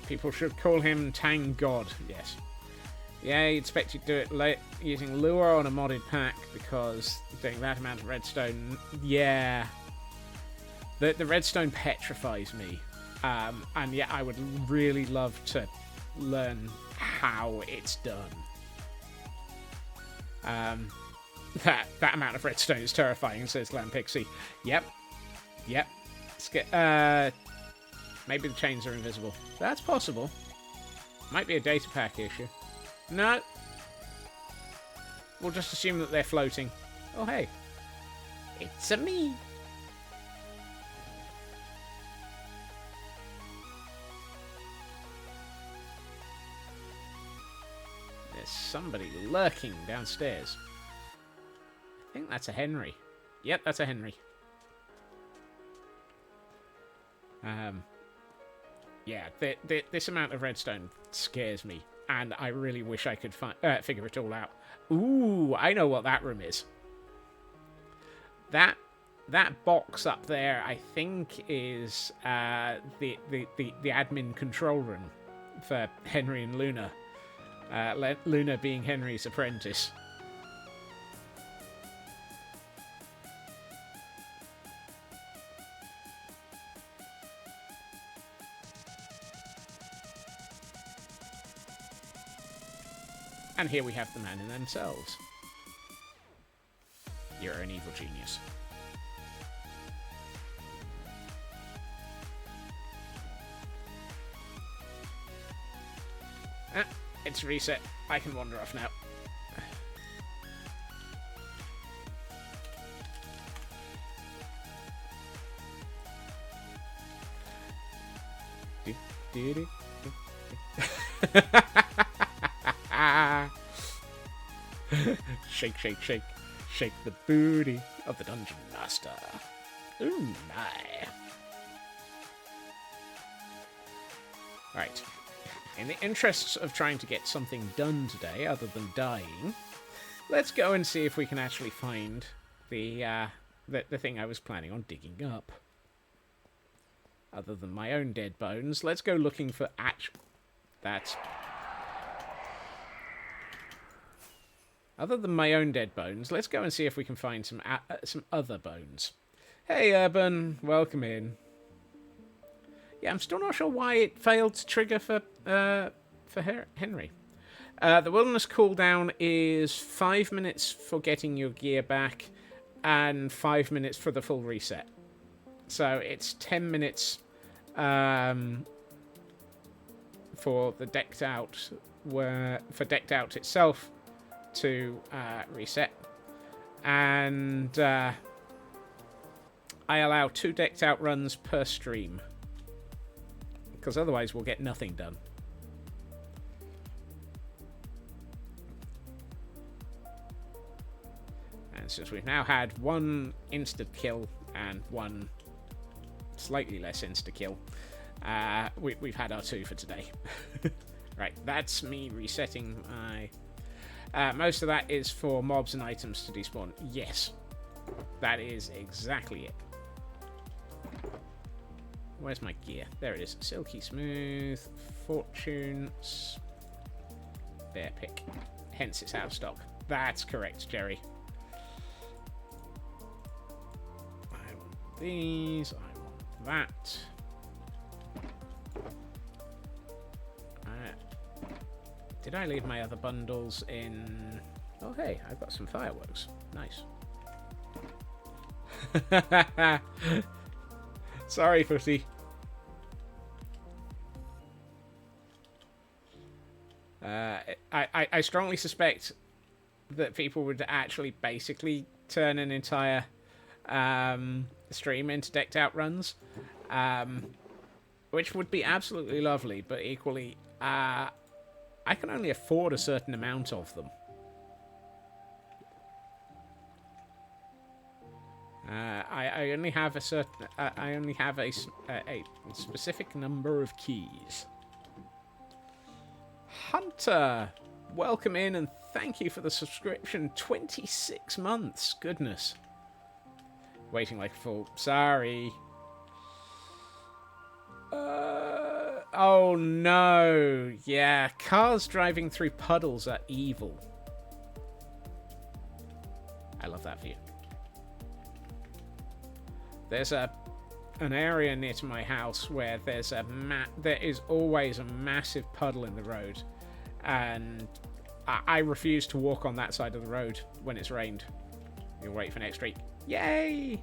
People should call him Tang God, yes. Yeah, I expect you to do it using lure on a modded pack, because doing that amount of redstone, yeah. The redstone petrifies me. And yeah, I would really love to learn how it's done. That amount of redstone is terrifying, says Glam Pixie. Yep. Maybe the chains are invisible. That's possible. Might be a data pack issue. No. We'll just assume that they're floating. Oh, hey. It's a me. There's somebody lurking downstairs. I think that's a Henry. Yep, that's a Henry. Yeah, this amount of redstone scares me, and I really wish I could figure it all out. Ooh, I know what that room is. That box up there, I think, is the admin control room for Henry and Luna. Luna being Henry's apprentice. And here we have the man in themselves. You're an evil genius. It's reset. I can wander off now. Shake, shake, shake. Shake the booty of the Dungeon Master. Ooh, my. Right. In the interests of trying to get something done today, other than dying, let's go and see if we can actually find the thing I was planning on digging up. Other than my own dead bones, let's go looking for Other than my own dead bones, let's go and see if we can find some other bones. Hey, Urban, welcome in. Yeah, I'm still not sure why it failed to trigger for Henry. The wilderness cooldown is 5 minutes for getting your gear back, and 5 minutes for the full reset. So it's 10 minutes for the decked out, for decked out itself to reset, and I allow 2 decked out runs per stream, because otherwise we'll get nothing done. And since we've now had 1 insta kill and 1 slightly less insta kill, we've had our 2 for today. Right, that's me resetting my... most of that is for mobs and items to despawn. Yes, that is exactly it. Where's my gear? There it is. Silky Smooth, Fortune, Bear Pick. Hence it's out of stock. That's correct, Jerry. I want these. I want that. Did I leave my other bundles in... Oh, hey, I've got some fireworks. Nice. Sorry, Footy. I strongly suspect that people would actually basically turn an entire stream into decked out runs, which would be absolutely lovely, but equally... I can only afford a certain amount of them. I only have a certain. I only have a specific number of keys. Hunter, welcome in and thank you for the subscription. 26 months. Goodness. Waiting like a fool. Sorry. Oh no, yeah, cars driving through puddles are evil. I love that for you. There's an area near to my house where there's there is always a massive puddle in the road, and I refuse to walk on that side of the road when it's rained. You'll wait for next week. Yay!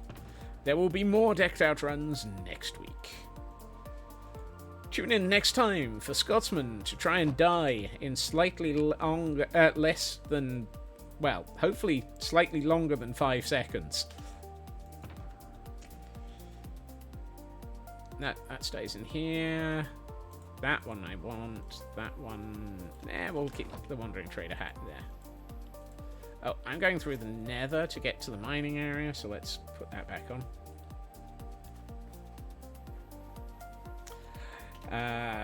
There will be more decked out runs next week. Tune in next time for Scotsman to try and die in slightly less than, well, hopefully slightly longer than 5 seconds. That stays in here. That one I want. That one... we'll keep the Wandering Trader hat there. Oh, I'm going through the nether to get to the mining area, so let's put that back on.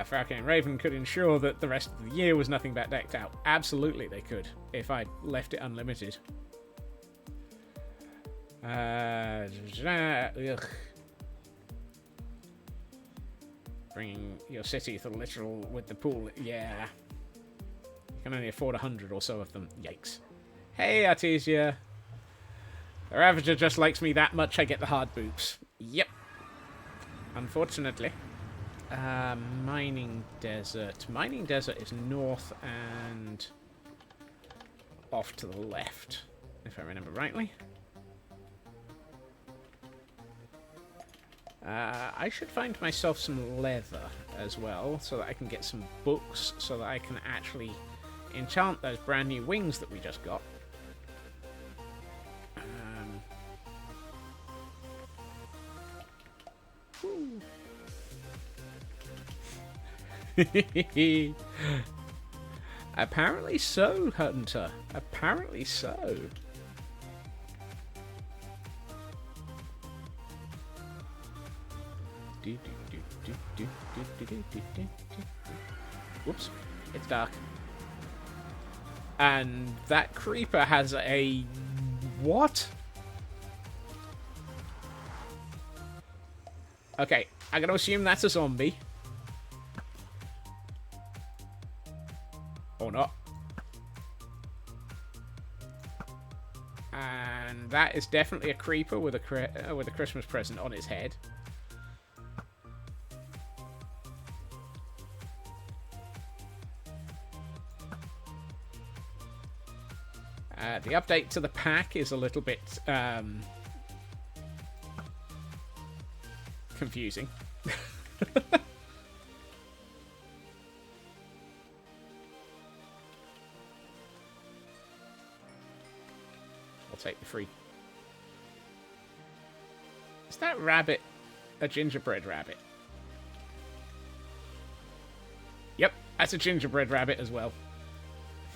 Falcon and Raven could ensure that the rest of the year was nothing but decked out. Absolutely they could, if I left it unlimited. Bringing your city to the literal with the pool. Yeah. You can only afford 100 or so of them. Yikes. Hey, Artesia. The Ravager just likes me that much I get the hard boops. Yep. Unfortunately. Mining Desert. Mining Desert is north and off to the left, if I remember rightly. I should find myself some leather as well, so that I can get some books, so that I can actually enchant those brand new wings that we just got. Apparently so, Hunter. Apparently so. Whoops. It's dark. And that creeper has a... what? Okay, I'm going to assume that's a zombie. Or not. And that is definitely a creeper with a Christmas present on his head. The update to the pack is a little bit confusing. I'll take the free. Is that rabbit a gingerbread rabbit? Yep, that's a gingerbread rabbit as well.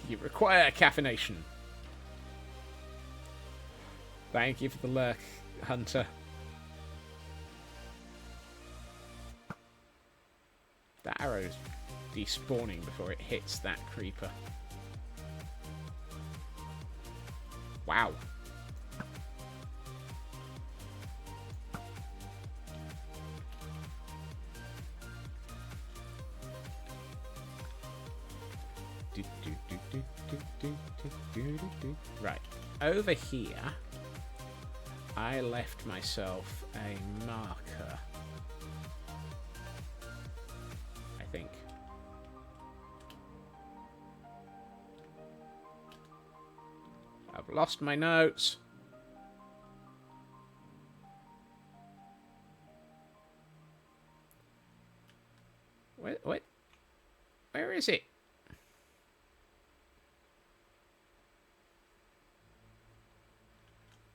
You require caffeination. Thank you for the lurk, Hunter. That arrow's despawning before it hits that creeper. Wow. Right. Over here, I left myself a marker. I think. I've lost my notes. What? Where is it?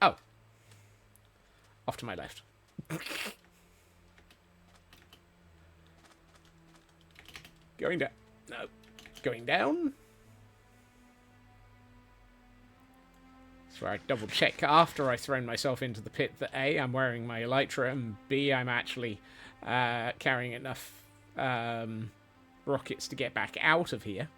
Oh. Off to my left. Going down. No. Going down. So I double check after I've thrown myself into the pit that A, I'm wearing my elytra, and B, I'm actually carrying enough rockets to get back out of here.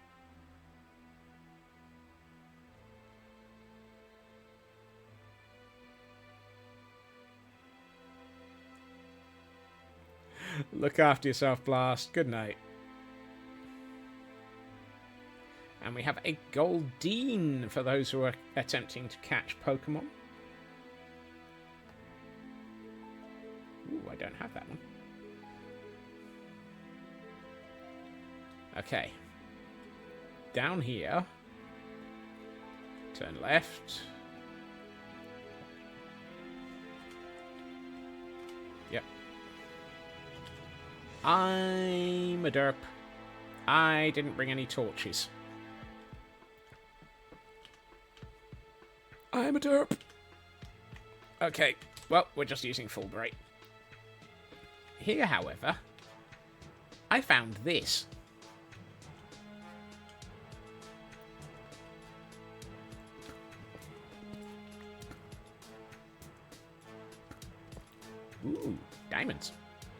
Look after yourself, Blast. Good night. And we have a Goldeen for those who are attempting to catch Pokemon. Ooh, I don't have that one. Okay. Down here. Turn left. Yep. I'm a derp. I didn't bring any torches. I'm a derp. Okay, well, we're just using Fulbright. Here, however, I found this. Ooh, diamonds.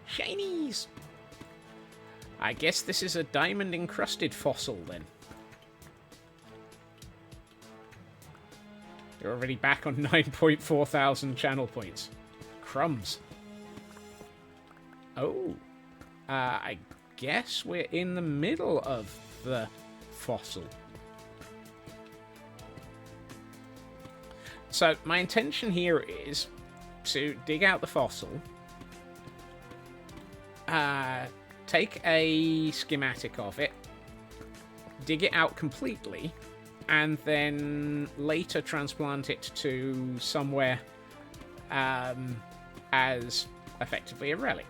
Shinies! I guess this is a diamond-encrusted fossil, then. You're already back on 9.4 thousand channel points. Crumbs. Oh. I guess we're in the middle of the fossil. So, my intention here is to dig out the fossil, take a schematic of it, dig it out completely, and then later transplant it to somewhere as effectively a relic.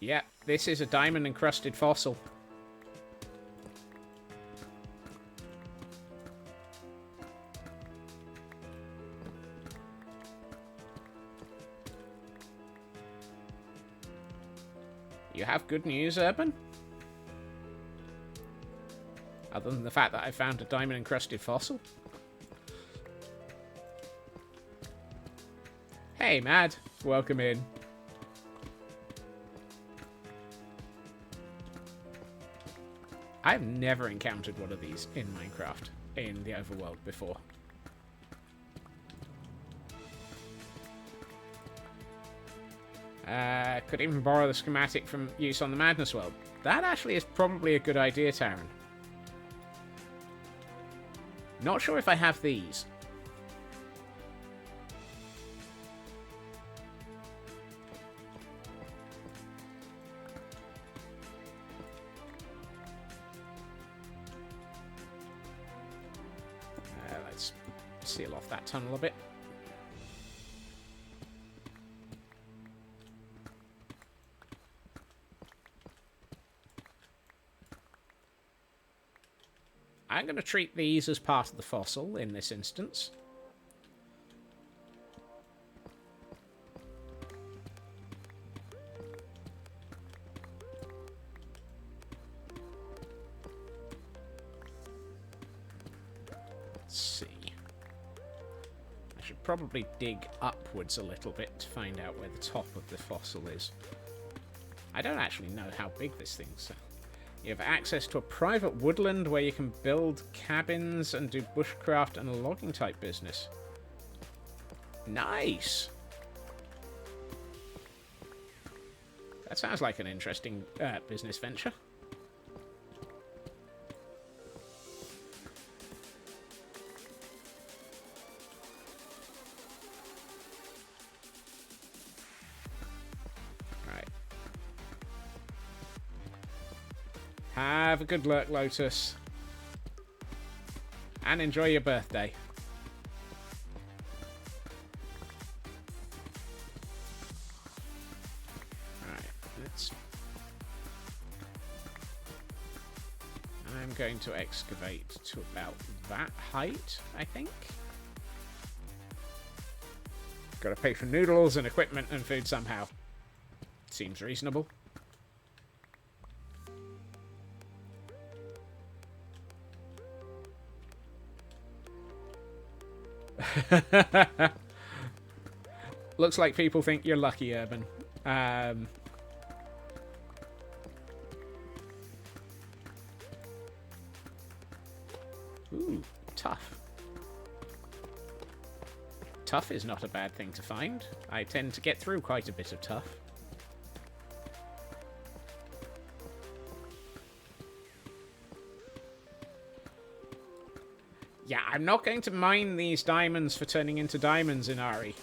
Yeah, this is a diamond-encrusted fossil. You have good news, Urban? Other than the fact that I found a diamond-encrusted fossil? Hey, Mad. Welcome in. I've never encountered one of these in Minecraft, in the overworld, before. Could even borrow the schematic from use on the Madness World. That actually is probably a good idea, Taryn. Not sure if I have these. Let's seal off that tunnel a bit. I'm going to treat these as part of the fossil in this instance. Let's see. I should probably dig upwards a little bit to find out where the top of the fossil is. I don't actually know how big this thing's. You have access to a private woodland where you can build cabins and do bushcraft and a logging type business. Nice! That sounds like an interesting business venture. Have a good luck, Lotus. And enjoy your birthday. Right, let's... I'm going to excavate to about that height, I think. Gotta pay for noodles and equipment and food somehow. Seems reasonable. Looks like people think you're lucky, Urban. Ooh, tough. Tough is not a bad thing to find. I tend to get through quite a bit of tough. Yeah, I'm not going to mine these diamonds for turning into diamonds in Ari.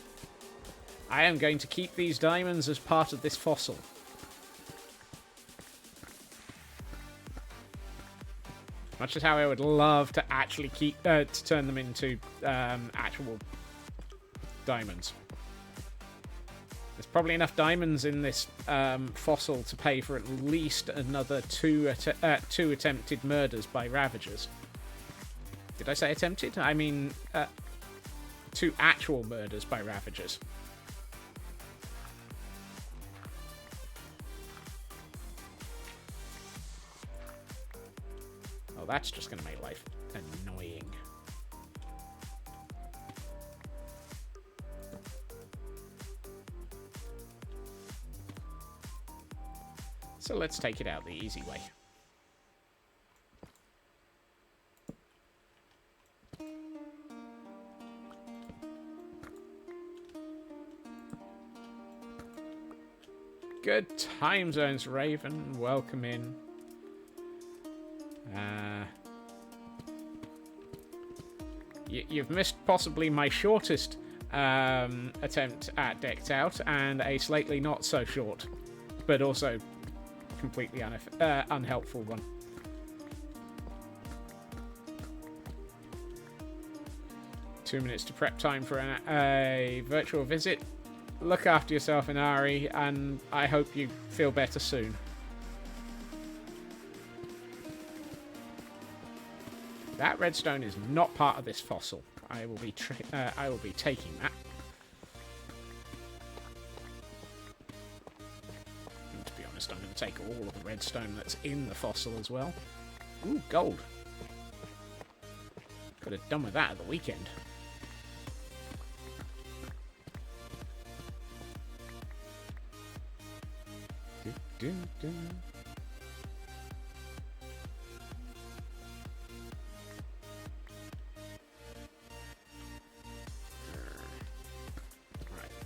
I am going to keep these diamonds as part of this fossil. Much as how I would love to actually keep to turn them into actual diamonds. There's probably enough diamonds in this fossil to pay for at least another two attempted murders by Ravagers. Did I say attempted? I mean, 2 actual murders by Ravagers. Oh, that's just going to make life annoying. So let's take it out the easy way. Good time zones, Raven. Welcome in. You've missed possibly my shortest attempt at Decked Out and a slightly not so short, but also completely unhelpful one. Two minutes to prep time for a virtual visit. Look after yourself, Inari, and I hope you feel better soon. That redstone is not part of this fossil. I will be taking that. And to be honest, I'm I'm going to take all of the redstone that's in the fossil as well. Ooh, gold. Could have done with that at the weekend. Right,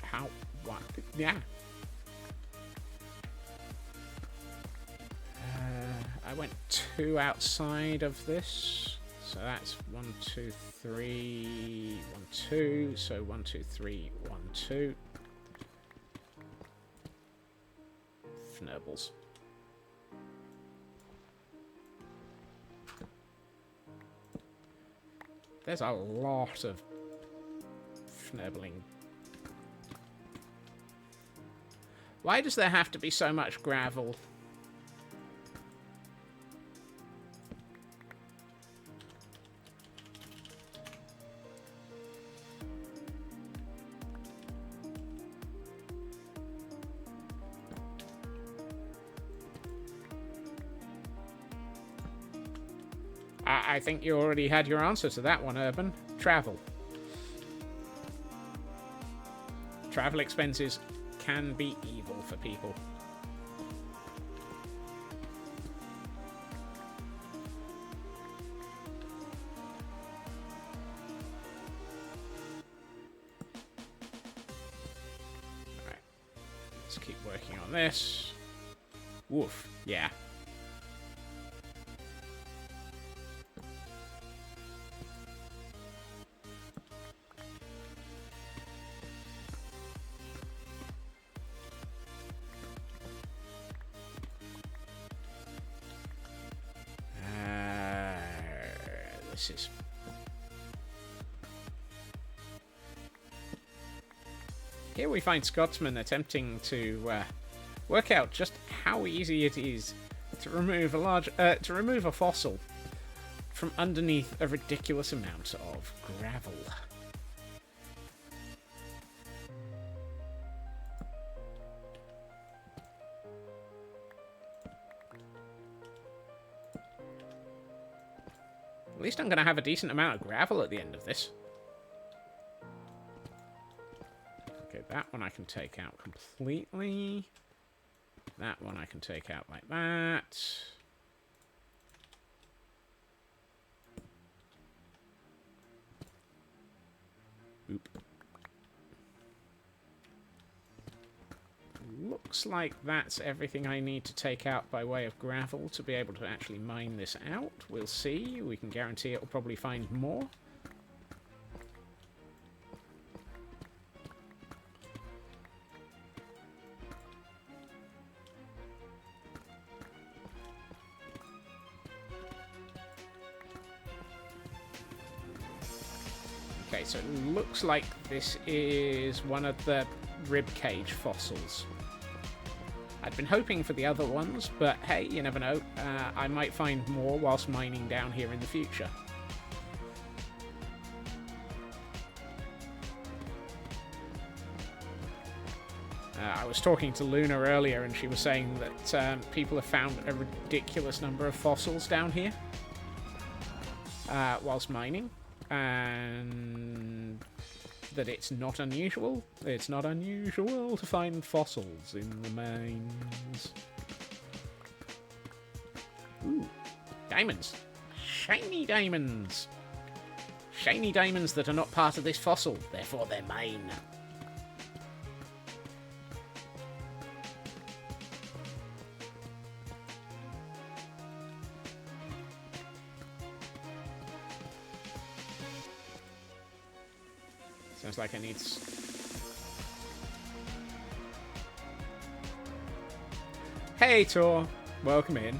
how? What? Yeah. I went 2 outside of this. So that's 1, 2, 3, 1, 2. So 1, 2, 3, 1, 2. Fnurbles. There's a lot of fnurbling. Why does there have to be so much gravel? I think you already had your answer to that one, Urban. Travel. Travel expenses can be evil for people. Alright. Let's keep working on this. Woof. Yeah. This is... Here we find Scotsman attempting to work out just how easy it is to remove a fossil from underneath a ridiculous amount of gravel. At least I'm going to have a decent amount of gravel at the end of this. Okay, that one I can take out completely. That one I can take out like that. Oop. Looks like that's everything I need to take out by way of gravel to be able to actually mine this out. We'll see. We can guarantee it will probably find more. Okay, so it looks like this is one of the ribcage fossils. I'd been hoping for the other ones, but hey, you never know. I might find more whilst mining down here in the future. I was talking to Luna earlier, and she was saying that people have found a ridiculous number of fossils down here whilst mining, and that it's not unusual. It's not unusual to find fossils in the mines. Ooh, diamonds. Shiny diamonds. Shiny diamonds that are not part of this fossil, therefore they're mine. Sounds like I need... Hey, Tor. Welcome in.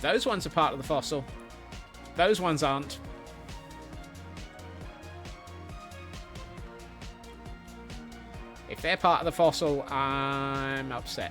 Those ones are part of the fossil. Those ones aren't. If they're part of the fossil, I'm upset.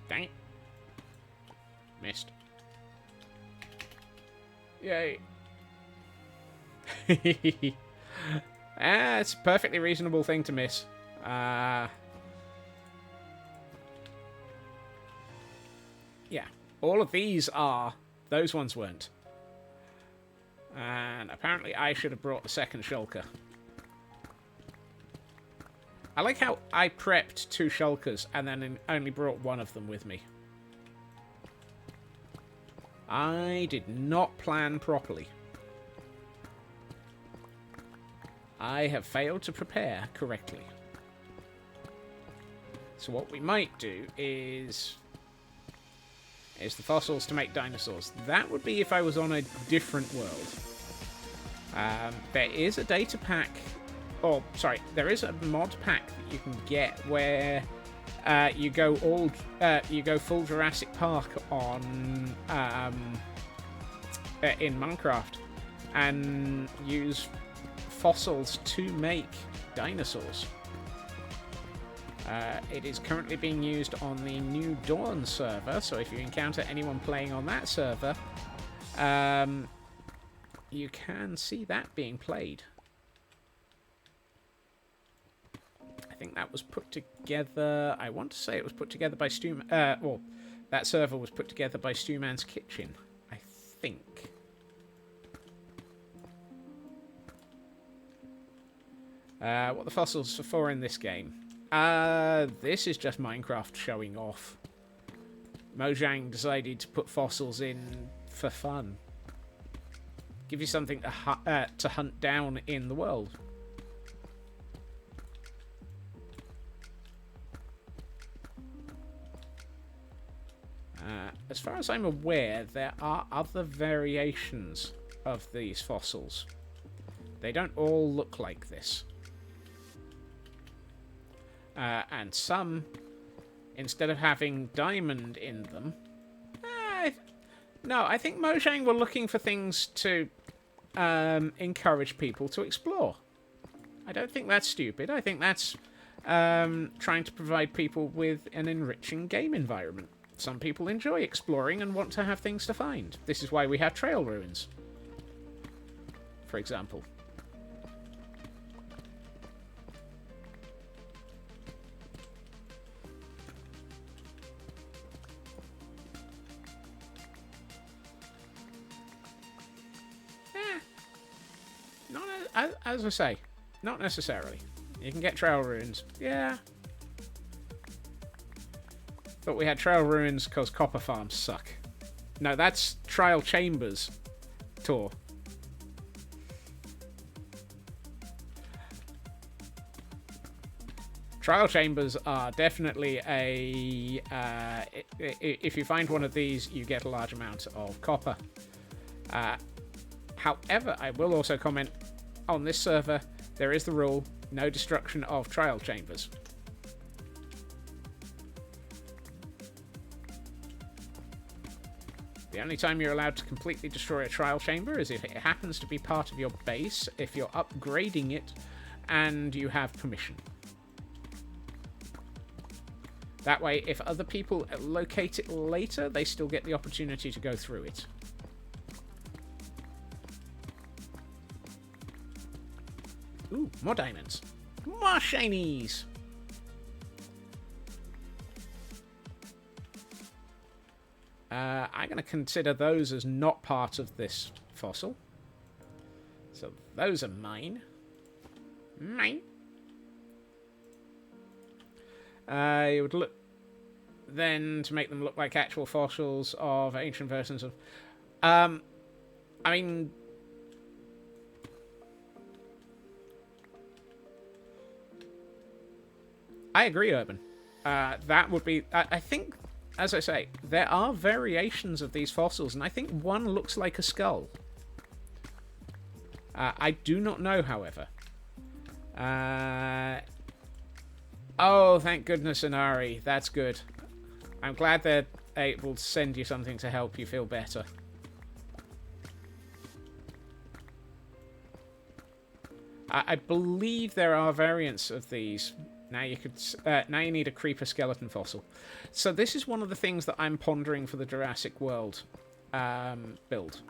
Dang it. Missed. Yay. It's a perfectly reasonable thing to miss. Yeah. All of these are. Those ones weren't. And apparently I should have brought the second shulker. I like how I prepped 2 shulkers and then only brought one of them with me. I did not plan properly. I have failed to prepare correctly. So what we might do is the fossils to make dinosaurs. That would be if I was on a different world. There is a data pack, or sorry, there is a mod pack that you can get where you go full Jurassic Park on in Minecraft and use fossils to make dinosaurs. It is currently being used on the New Dawn server, so if you encounter anyone playing on that server, you can see that being played. I think that was put together... I want to say it was put together by Stu... well, that server was put together by Stewman's Kitchen, I think. What the fossils are for in this game? This is just Minecraft showing off. Mojang decided to put fossils in for fun. Give you something to hunt down in the world. As far as I'm aware, there are other variations of these fossils. They don't all look like this. And some, instead of having diamond in them... no, I think Mojang were looking for things to encourage people to explore. I don't think that's stupid. I think that's trying to provide people with an enriching game environment. Some people enjoy exploring and want to have things to find. This is why we have trail ruins, for example. As I say, not necessarily. You can get trail ruins. Yeah. But we had trail ruins because copper farms suck. No, that's trial chambers tour. Trial chambers are definitely a... if you find one of these, you get a large amount of copper. However, I will also comment, on this server, there is the rule, no destruction of trial chambers. The only time you're allowed to completely destroy a trial chamber is if it happens to be part of your base, if you're upgrading it, and you have permission. That way, if other people locate it later, they still get the opportunity to go through it. Ooh, more diamonds. More shinies! I'm going to consider those as not part of this fossil. So those are mine. Mine. You would look... Then, to make them look like actual fossils of ancient versions of... I mean... I agree, Urban. That would be... I think, as I say, there are variations of these fossils, and I think one looks like a skull. I do not know, however. Oh, thank goodness, Inari. That's good. I'm glad they're able to send you something to help you feel better. I believe there are variants of these Now now you need a creeper skeleton fossil. So this is one of the things that I'm pondering for the Jurassic World build.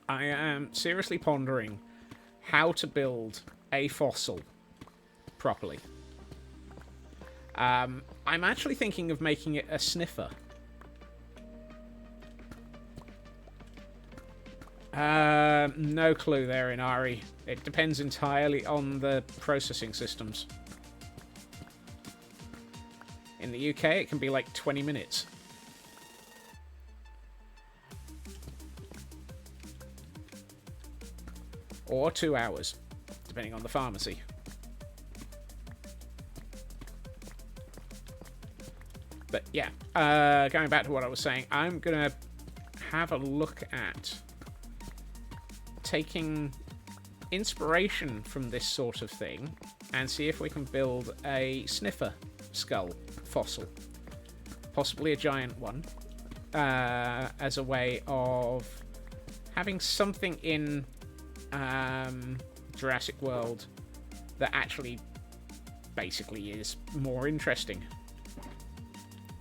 I am seriously pondering how to build a fossil properly. I'm actually thinking of making it a sniffer. No clue there in Ari. It depends entirely on the processing systems. In the UK, it can be like 20 minutes. Or 2 hours, depending on the pharmacy. But yeah, going back to what I was saying, I'm going to have a look at taking inspiration from this sort of thing and see if we can build a sniffer skull fossil. Possibly a giant one, as a way of having something in Jurassic World that actually basically is more interesting.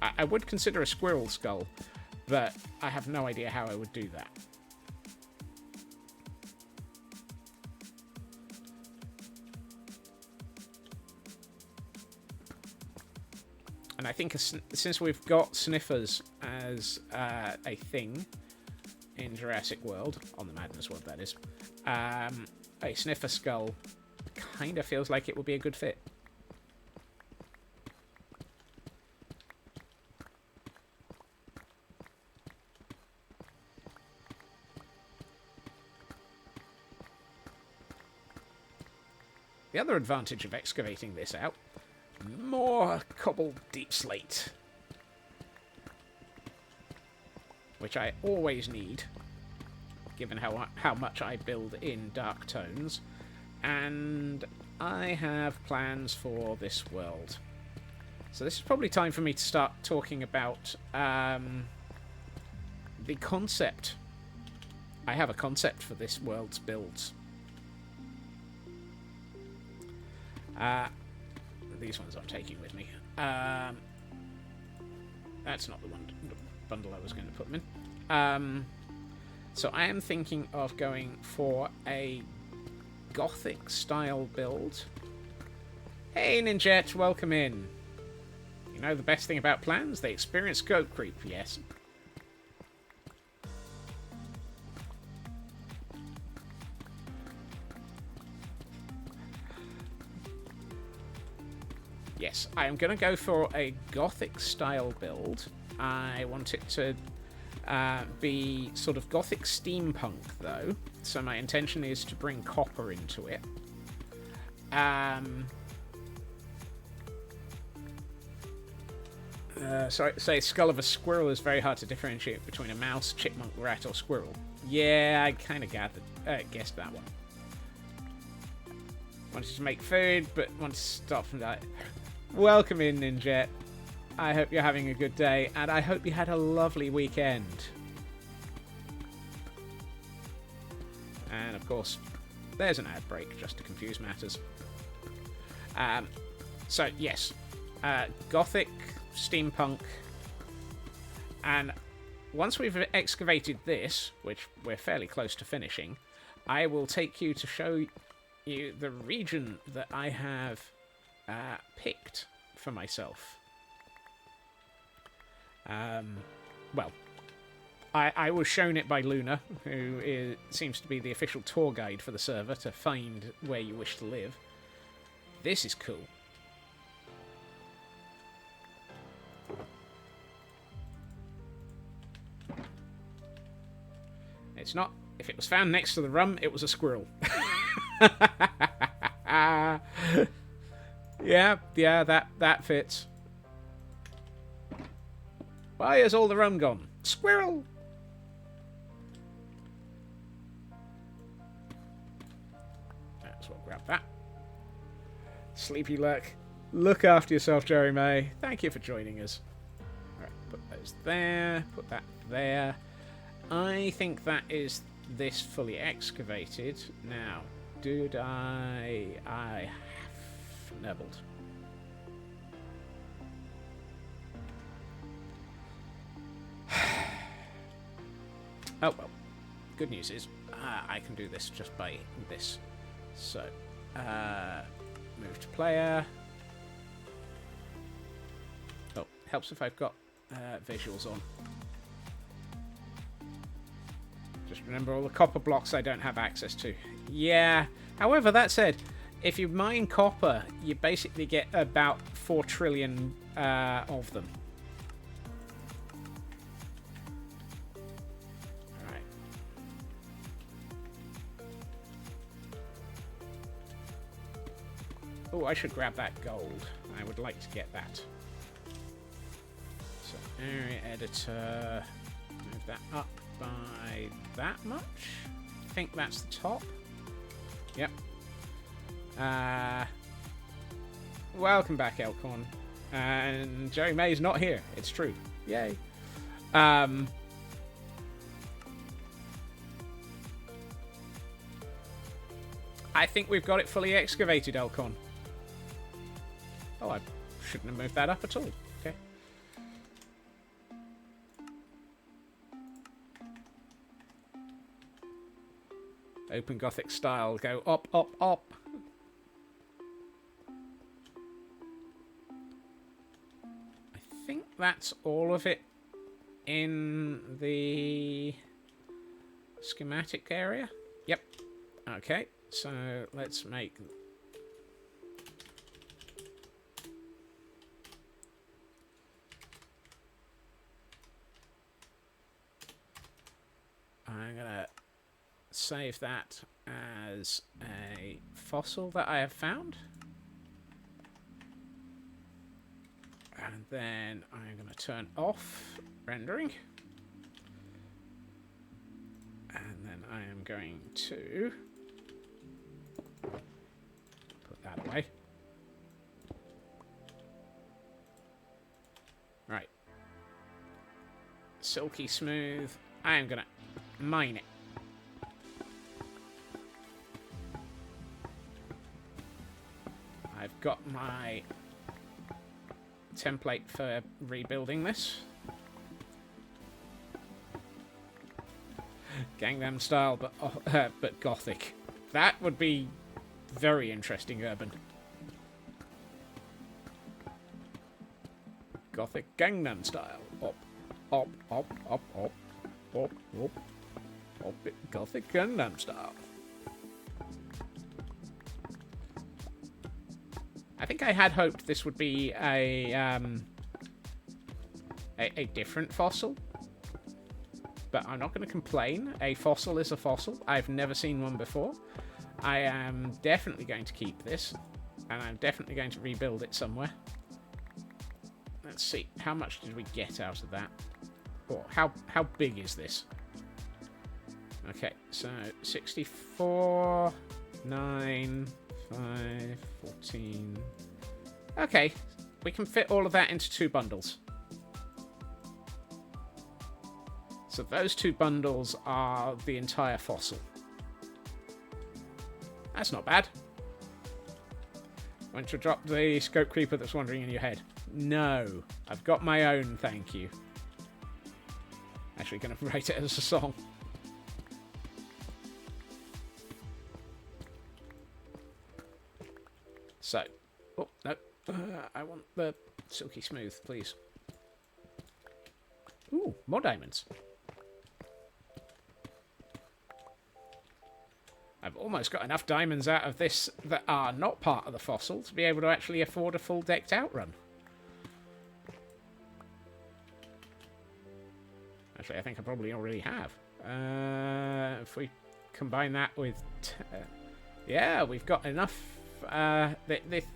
I would consider a squirrel skull, but I have no idea how I would do that. And I think since we've got sniffers as a thing in Jurassic World, on the Madness World that is, a sniffer skull kind of feels like it would be a good fit. The other advantage of excavating this out, more cobbled deep slate, which I always need, given how much I build in dark tones, and I have plans for this world. So this is probably time for me to start talking about the concept. I have a concept for this world's builds. These ones I'm taking with me. That's not the bundle I was going to put them in. So I am thinking of going for a Gothic style build. Hey Ninjet, welcome in. You know the best thing about plans? They experience scope creep, yes. Yes, I am going to go for a Gothic style build. I want it to be sort of Gothic steampunk though, so my intention is to bring copper into it. So say skull of a squirrel is very hard to differentiate between a mouse, chipmunk, rat or squirrel. Yeah, I kind of guessed that one. Wanted to make food, but wanted to stop from that. Welcome in, Ninjet. I hope you're having a good day, and I hope you had a lovely weekend. And, of course, there's an ad break, just to confuse matters. So, yes. Gothic, steampunk, and once we've excavated this, which we're fairly close to finishing, I will take you to show you the region that I have picked for myself. Well, I was shown it by Luna, who seems to be the official tour guide for the server to find where you wish to live. This is cool. It's not. If it was found next to the rum, it was a squirrel. Yeah, that fits. Why is all the rum gone? Squirrel! That's what, grab that. Sleepy Luck. Look after yourself, Jerry May. Thank you for joining us. Alright, put those there. Put that there. I think that is this fully excavated. Now, did I nibbled. Oh well. Good news is I can do this just by this. So, move to player. Oh, helps if I've got visuals on. Just remember all the copper blocks I don't have access to. Yeah. However, that said, if you mine copper, you basically get about 4 trillion of them. Alright. Oh, I should grab that gold. I would like to get that. So, area editor. Move that up by that much. I think that's the top. Yep. Welcome back, Elkhorn. And Jerry May's not here. It's true. Yay. I think we've got it fully excavated, Elkhorn. Oh, I shouldn't have moved that up at all. Okay. Open Gothic style. Go up, up, up. I think that's all of it in the schematic area. Yep. Okay, so let's make... I'm gonna save that as a fossil that I have found. And then I'm going to turn off rendering. And then I am going to put that away. Right. Silky smooth. I am going to mine it. I've got my template for rebuilding this. Gangnam style, but Gothic. That would be very interesting, Urban. Gothic Gangnam style. Up, up, up, up, up, up, up, up. Gothic Gangnam style. I think I had hoped this would be a different fossil, but I'm not going to complain. A fossil is a fossil. I've never seen one before. I am definitely going to keep this, and I'm definitely going to rebuild it somewhere. Let's see, how much did we get out of that? Or how big is this? Okay, so 64, 9... 5, 14... Okay, we can fit all of that into 2 bundles. So those 2 bundles are the entire fossil. That's not bad. Want to drop the scope creeper that's wandering in your head? No, I've got my own, thank you. Actually going to write it as a song. So, oh, no, I want the silky smooth, please. Ooh, more diamonds. I've almost got enough diamonds out of this that are not part of the fossil to be able to actually afford a full decked out run. Actually, I think I probably already have. If we combine that with... yeah, we've got enough...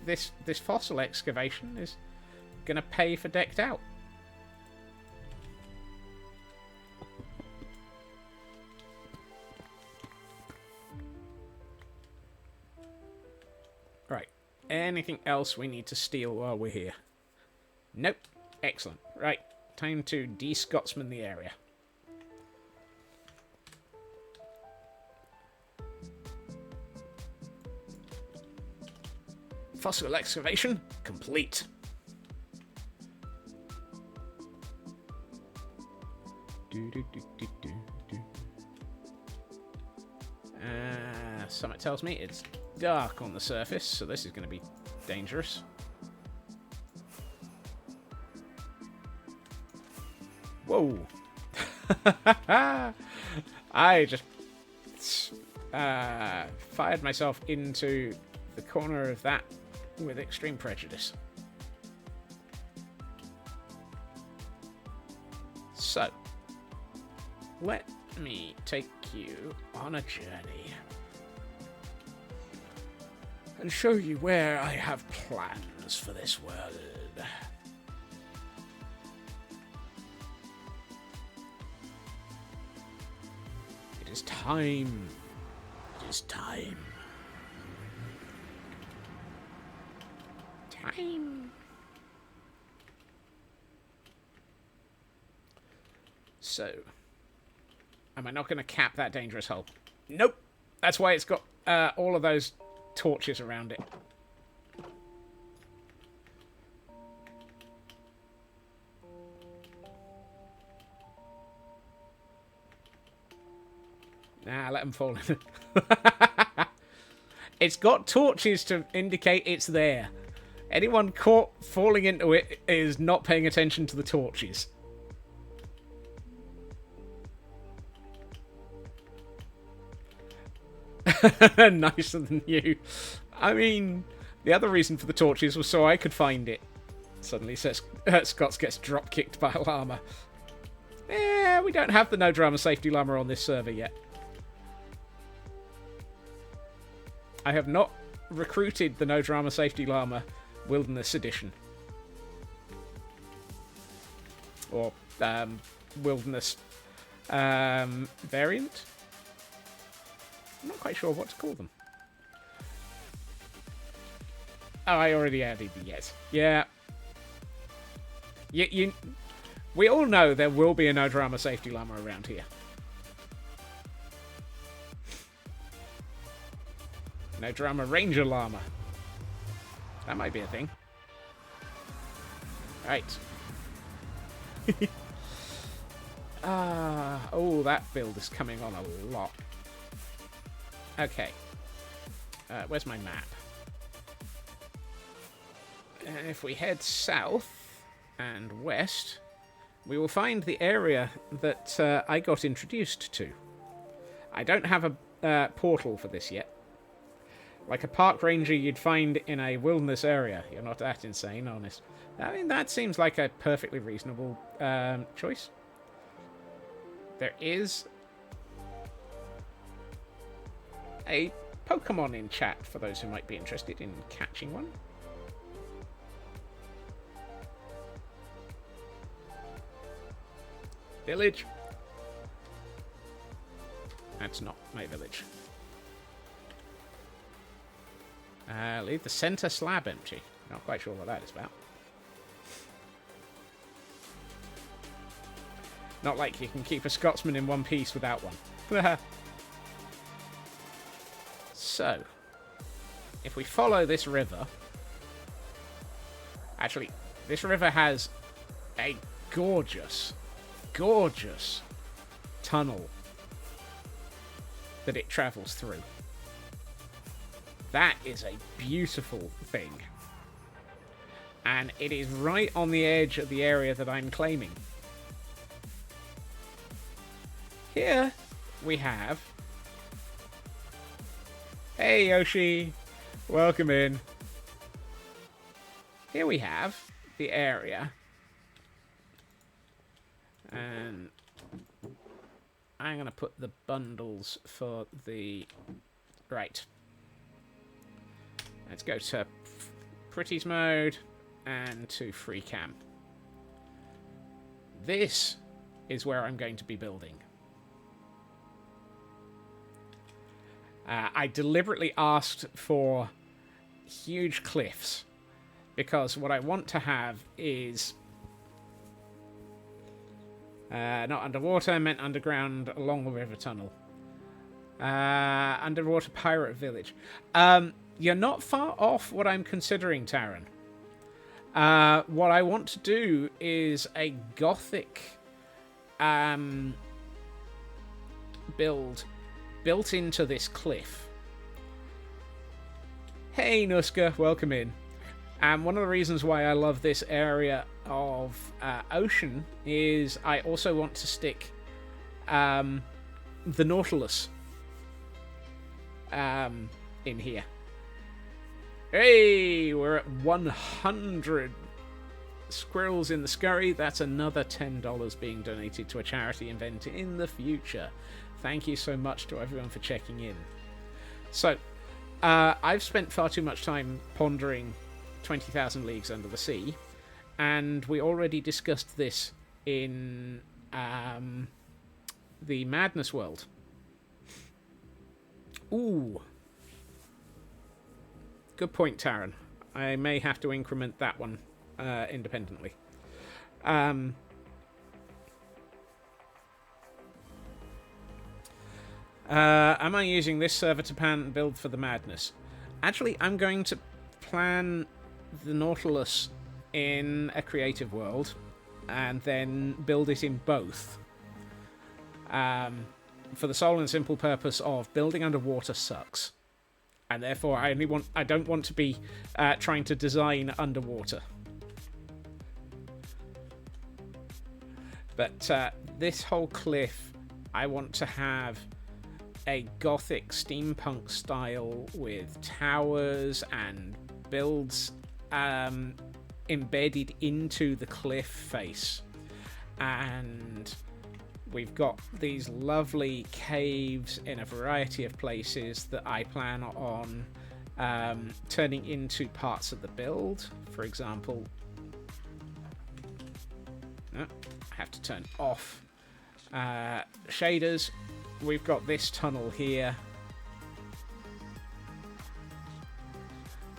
this fossil excavation is going to pay for decked out. Right. Anything else we need to steal while we're here? Nope. Excellent. Right. Time to de-Scotsman the area. Fossil excavation complete. Something tells me it's dark on the surface, so this is going to be dangerous. Whoa. I just fired myself into the corner of that with extreme prejudice. So, let me take you on a journey and show you where I have plans for this world. It is time. It is time. Time. So, am I not going to cap that dangerous hole? Nope. That's why it's got all of those torches around it. Nah, let them fall in. It's got torches to indicate it's there. Anyone caught falling into it is not paying attention to the torches. Nicer than you. I mean, the other reason for the torches was so I could find it. Suddenly says Scots gets drop kicked by a llama. We don't have the no drama safety llama on this server yet. I have not recruited the no drama safety llama wilderness edition. Or wilderness variant. I'm not quite sure what to call them. Oh, I already added the yes. Yeah. We all know there will be a no drama safety llama around here. No drama ranger llama. That might be a thing. Right. Oh, that build is coming on a lot. Okay. Where's my map? If we head south and west, we will find the area that I got introduced to. I don't have a portal for this yet. Like a park ranger you'd find in a wilderness area. You're not that insane, honest. I mean, that seems like a perfectly reasonable choice. There is a Pokemon in chat for those who might be interested in catching one. Village. That's not my village. Leave the center slab empty. Not quite sure what that is about. Not like you can keep a Scotsman in one piece without one. So, if we follow this river... Actually, this river has a gorgeous tunnel that it travels through. That is a beautiful thing. And it is right on the edge of the area that I'm claiming. Here we have... Hey, Yoshi! Welcome in. Here we have the area. And I'm going to put the bundles for the... Right. Let's go to Pretties mode and to free cam. This is where I'm going to be building. I deliberately asked for huge cliffs because what I want to have is not underwater, I meant underground along the river tunnel. Underwater pirate village. you're not far off what I'm considering, Taran. What I want to do is a Gothic built into this cliff. Hey, Nuska, welcome in. And one of the reasons why I love this area of ocean is I also want to stick the Nautilus in here. Hey, we're at 100 squirrels in the scurry. That's another $10 being donated to a charity event in the future. Thank you so much to everyone for checking in. So, I've spent far too much time pondering 20,000 Leagues Under the Sea, and we already discussed this in the Madness World. Ooh. Good point, Taran. I may have to increment that one independently. Am I using this server to plan and build for the Madness? Actually, I'm going to plan the Nautilus in a creative world and then build it in both. For the sole and simple purpose of building underwater sucks. And therefore, I don't want to be trying to design underwater. But this whole cliff, I want to have a Gothic steampunk style with towers and builds embedded into the cliff face. And we've got these lovely caves in a variety of places that I plan on turning into parts of the build. For example, I have to turn off shaders. We've got this tunnel here.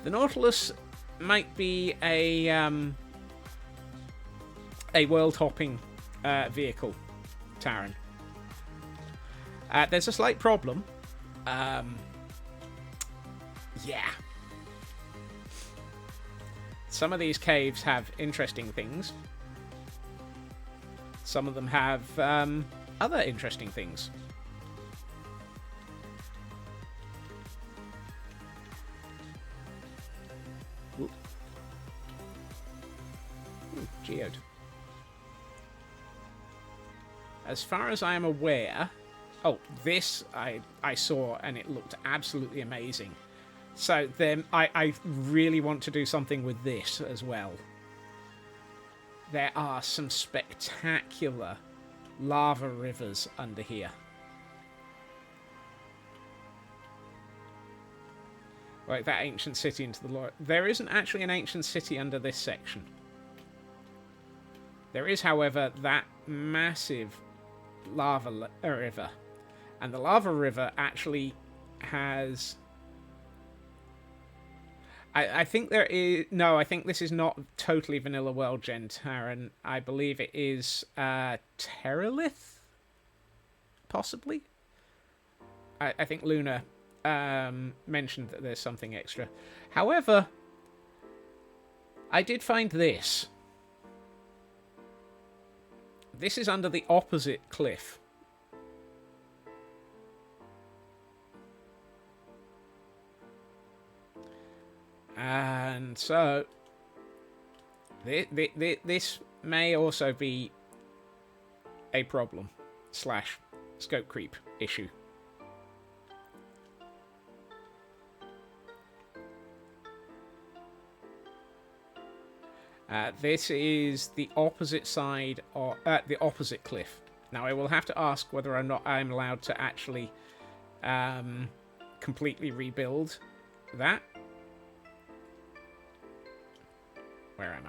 The Nautilus might be a world-hopping vehicle, Taran. There's a slight problem. Yeah. Some of these caves have interesting things. Some of them have other interesting things. Ooh, geode. As far as I am aware... Oh, this I saw and it looked absolutely amazing. So then I really want to do something with this as well. There are some spectacular lava rivers under here. Like that ancient city into the lore. There isn't actually an ancient city under this section. There is, however, that massive lava river. And the lava river actually has... I think there is... No, I think this is not totally vanilla world, Taran. I believe it is Terralith? Possibly? I think Luna mentioned that there's something extra. However, I did find this. This is under the opposite cliff. And so, this may also be a problem / scope creep issue. This is the opposite side of the opposite cliff. Now, I will have to ask whether or not I'm allowed to actually completely rebuild that. Where am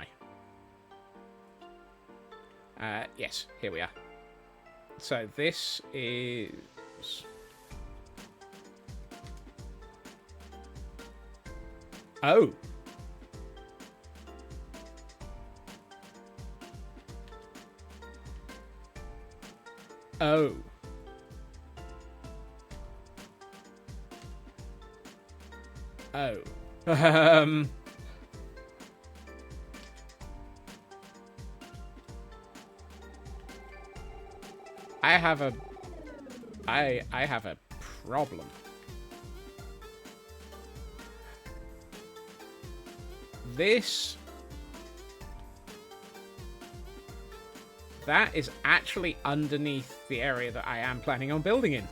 I? Yes, here we are. So this is... Oh! Oh. Oh. Um... I have a problem. That is actually underneath the area that I am planning on building in.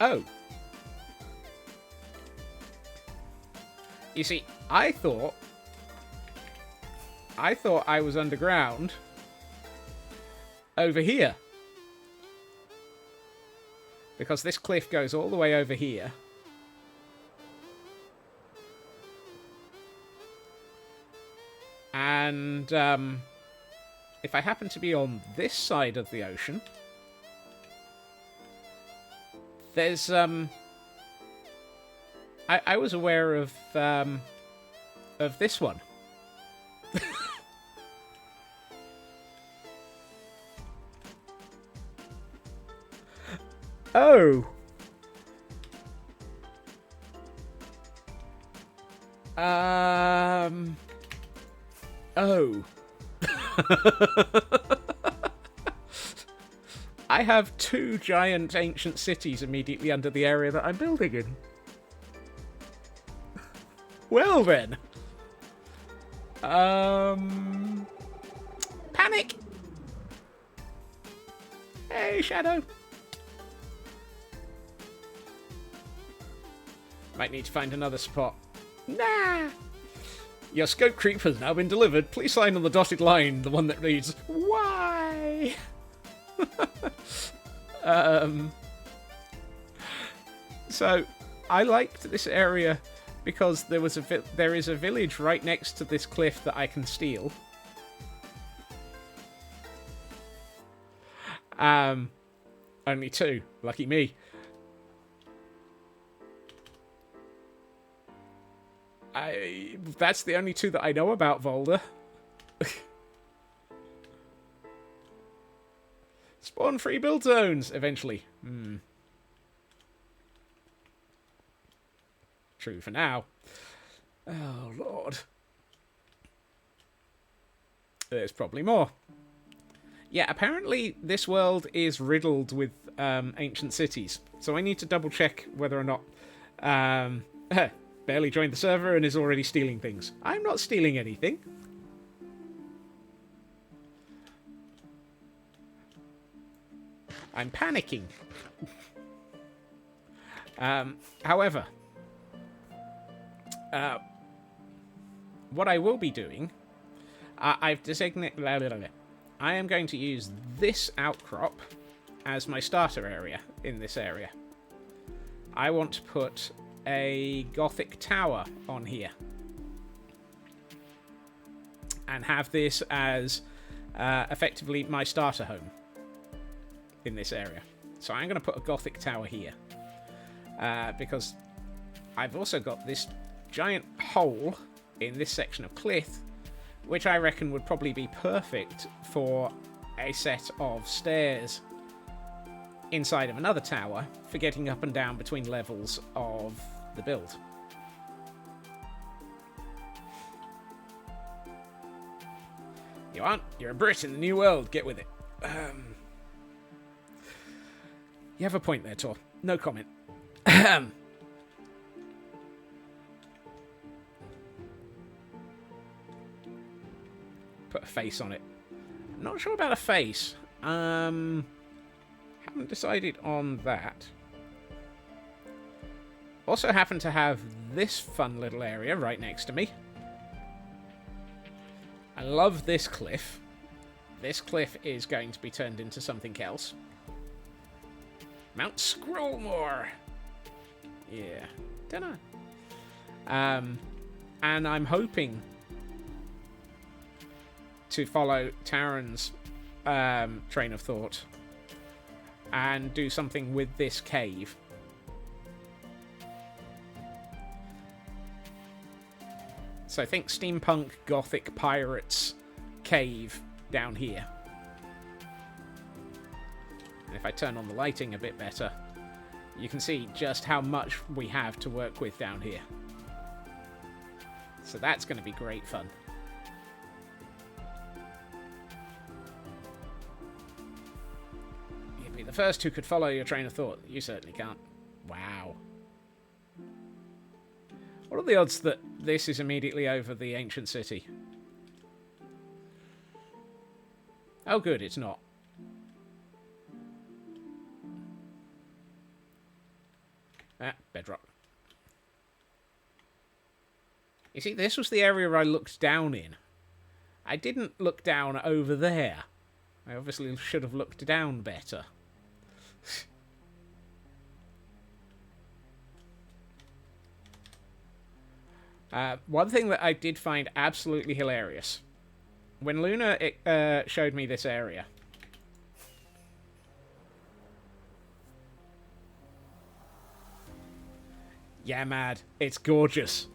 Oh. You see, I thought I was underground over here. Because this cliff goes all the way over here. And if I happen to be on this side of the ocean, there's I was aware of this one. Oh. Oh. I have 2 giant ancient cities immediately under the area that I'm building in. Well then. Panic! Hey, Shadow. Might need to find another spot. Nah! Your scope creep has now been delivered. Please sign on the dotted line, the one that reads, why? So, I liked this area because there is a village right next to this cliff that I can steal. Only 2. Lucky me. That's the only 2 that I know about Volder. Spawn free build zones, eventually. True for now. Oh, Lord. There's probably more. Yeah, apparently this world is riddled with ancient cities. So I need to double check whether or not... barely joined the server and is already stealing things. I'm not stealing anything. I'm panicking. However, what I will be doing, I've designated... I am going to use this outcrop as my starter area in this area. I want to put a Gothic tower on here. And have this as effectively my starter home in this area. So I'm going to put a Gothic tower here. Because I've also got this giant hole in this section of cliff, which I reckon would probably be perfect for a set of stairs inside of another tower for getting up and down between levels of the build. You aren't? You're a Brit in the new world. Get with it. You have a point there, Tor. No comment. Put a face on it. Not sure about a face. Haven't decided on that. Also happen to have this fun little area right next to me. I love this cliff. This cliff is going to be turned into something else. Mount Scrollmore. Yeah. Dunno. And I'm hoping to follow Taran's train of thought and do something with this cave. So think steampunk, gothic, pirates, cave down here. And if I turn on the lighting a bit better, you can see just how much we have to work with down here. So that's going to be great fun. You'd be the first who could follow your train of thought. You certainly can't. Wow. What are the odds that this is immediately over the ancient city? Oh good, it's not. Ah, bedrock. You see, this was the area I looked down in. I didn't look down over there. I obviously should have looked down better. One thing that I did find absolutely hilarious. When Luna showed me this area... Yeah, mad. It's gorgeous.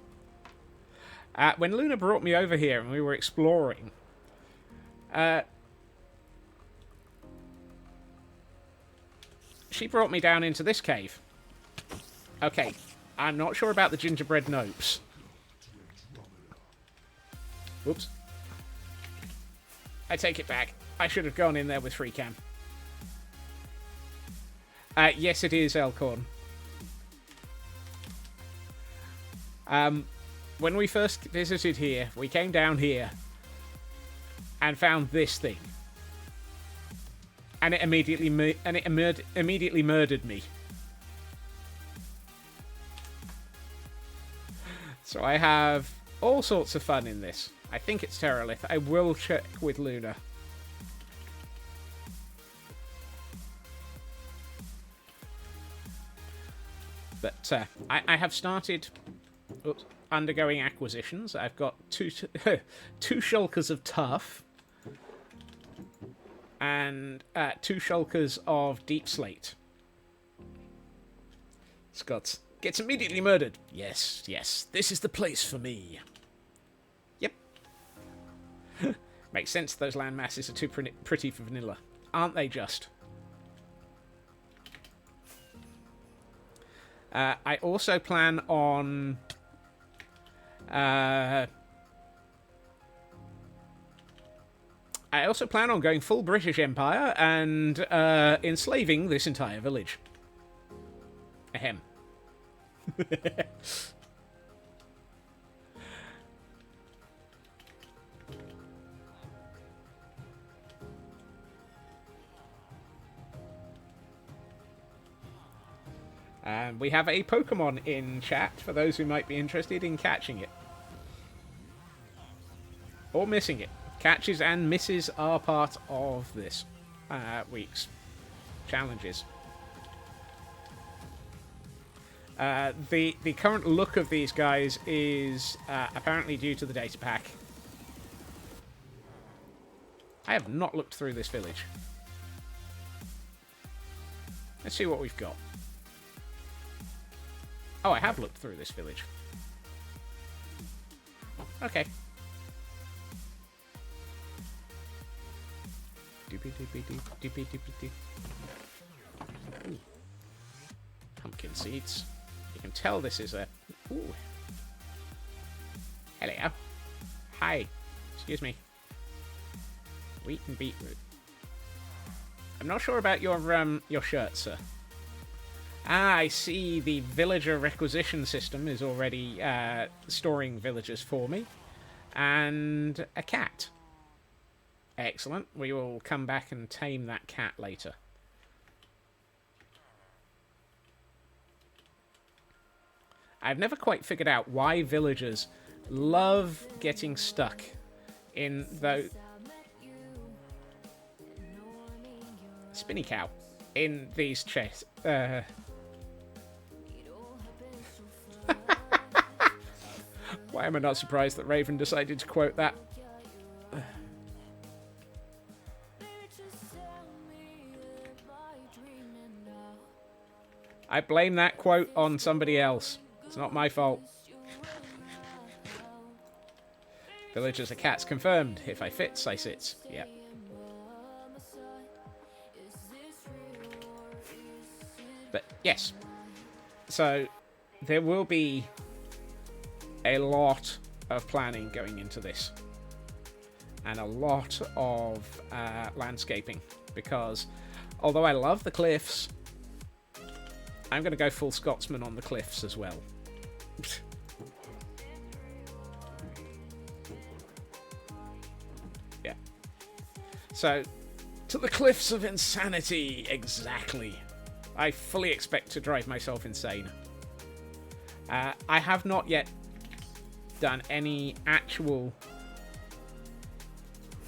When Luna brought me over here and we were exploring... she brought me down into this cave. Okay, I'm not sure about the gingerbread nopes. Whoops. I take it back. I should have gone in there with free cam. Yes, it is Elkhorn. When we first visited here, we came down here and found this thing, and it immediately murdered me. So I have all sorts of fun in this. I think it's Terralith. I will check with Luna. But I have started undergoing acquisitions. I've got two shulkers of tough and 2 shulkers of deep slate. Scott gets immediately murdered. Yes, yes, this is the place for me. Yep. Makes sense those land masses are too pretty for vanilla. Aren't they just? I also plan on... going full British Empire and enslaving this entire village. Ahem. And we have a Pokemon in chat for those who might be interested in catching it. Or missing it. Catches and misses are part of this week's challenges. The current look of these guys is apparently due to the data pack. I have not looked through this village. Let's see what we've got. Oh, I have looked through this village. Okay. Ooh. Pumpkin seeds. You can tell this is a... Ooh. Hello. Hi. Excuse me. Wheat and beetroot. I'm not sure about your shirt, sir. Ah, I see the villager requisition system is already storing villagers for me. And a cat. Excellent. We will come back and tame that cat later. I've never quite figured out why villagers love getting stuck in the... Spinny cow. In these chests. Why am I not surprised that Raven decided to quote that? I blame that quote on somebody else. It's not my fault. Villagers are cats confirmed. If I fits, I sits. Yep. But yes, So there will be a lot of planning going into this, and a lot of landscaping, because although I love the cliffs, I'm going to go full Scotsman on the cliffs as well. Yeah. So, to the cliffs of insanity, exactly. I fully expect to drive myself insane. I have not yet done any actual...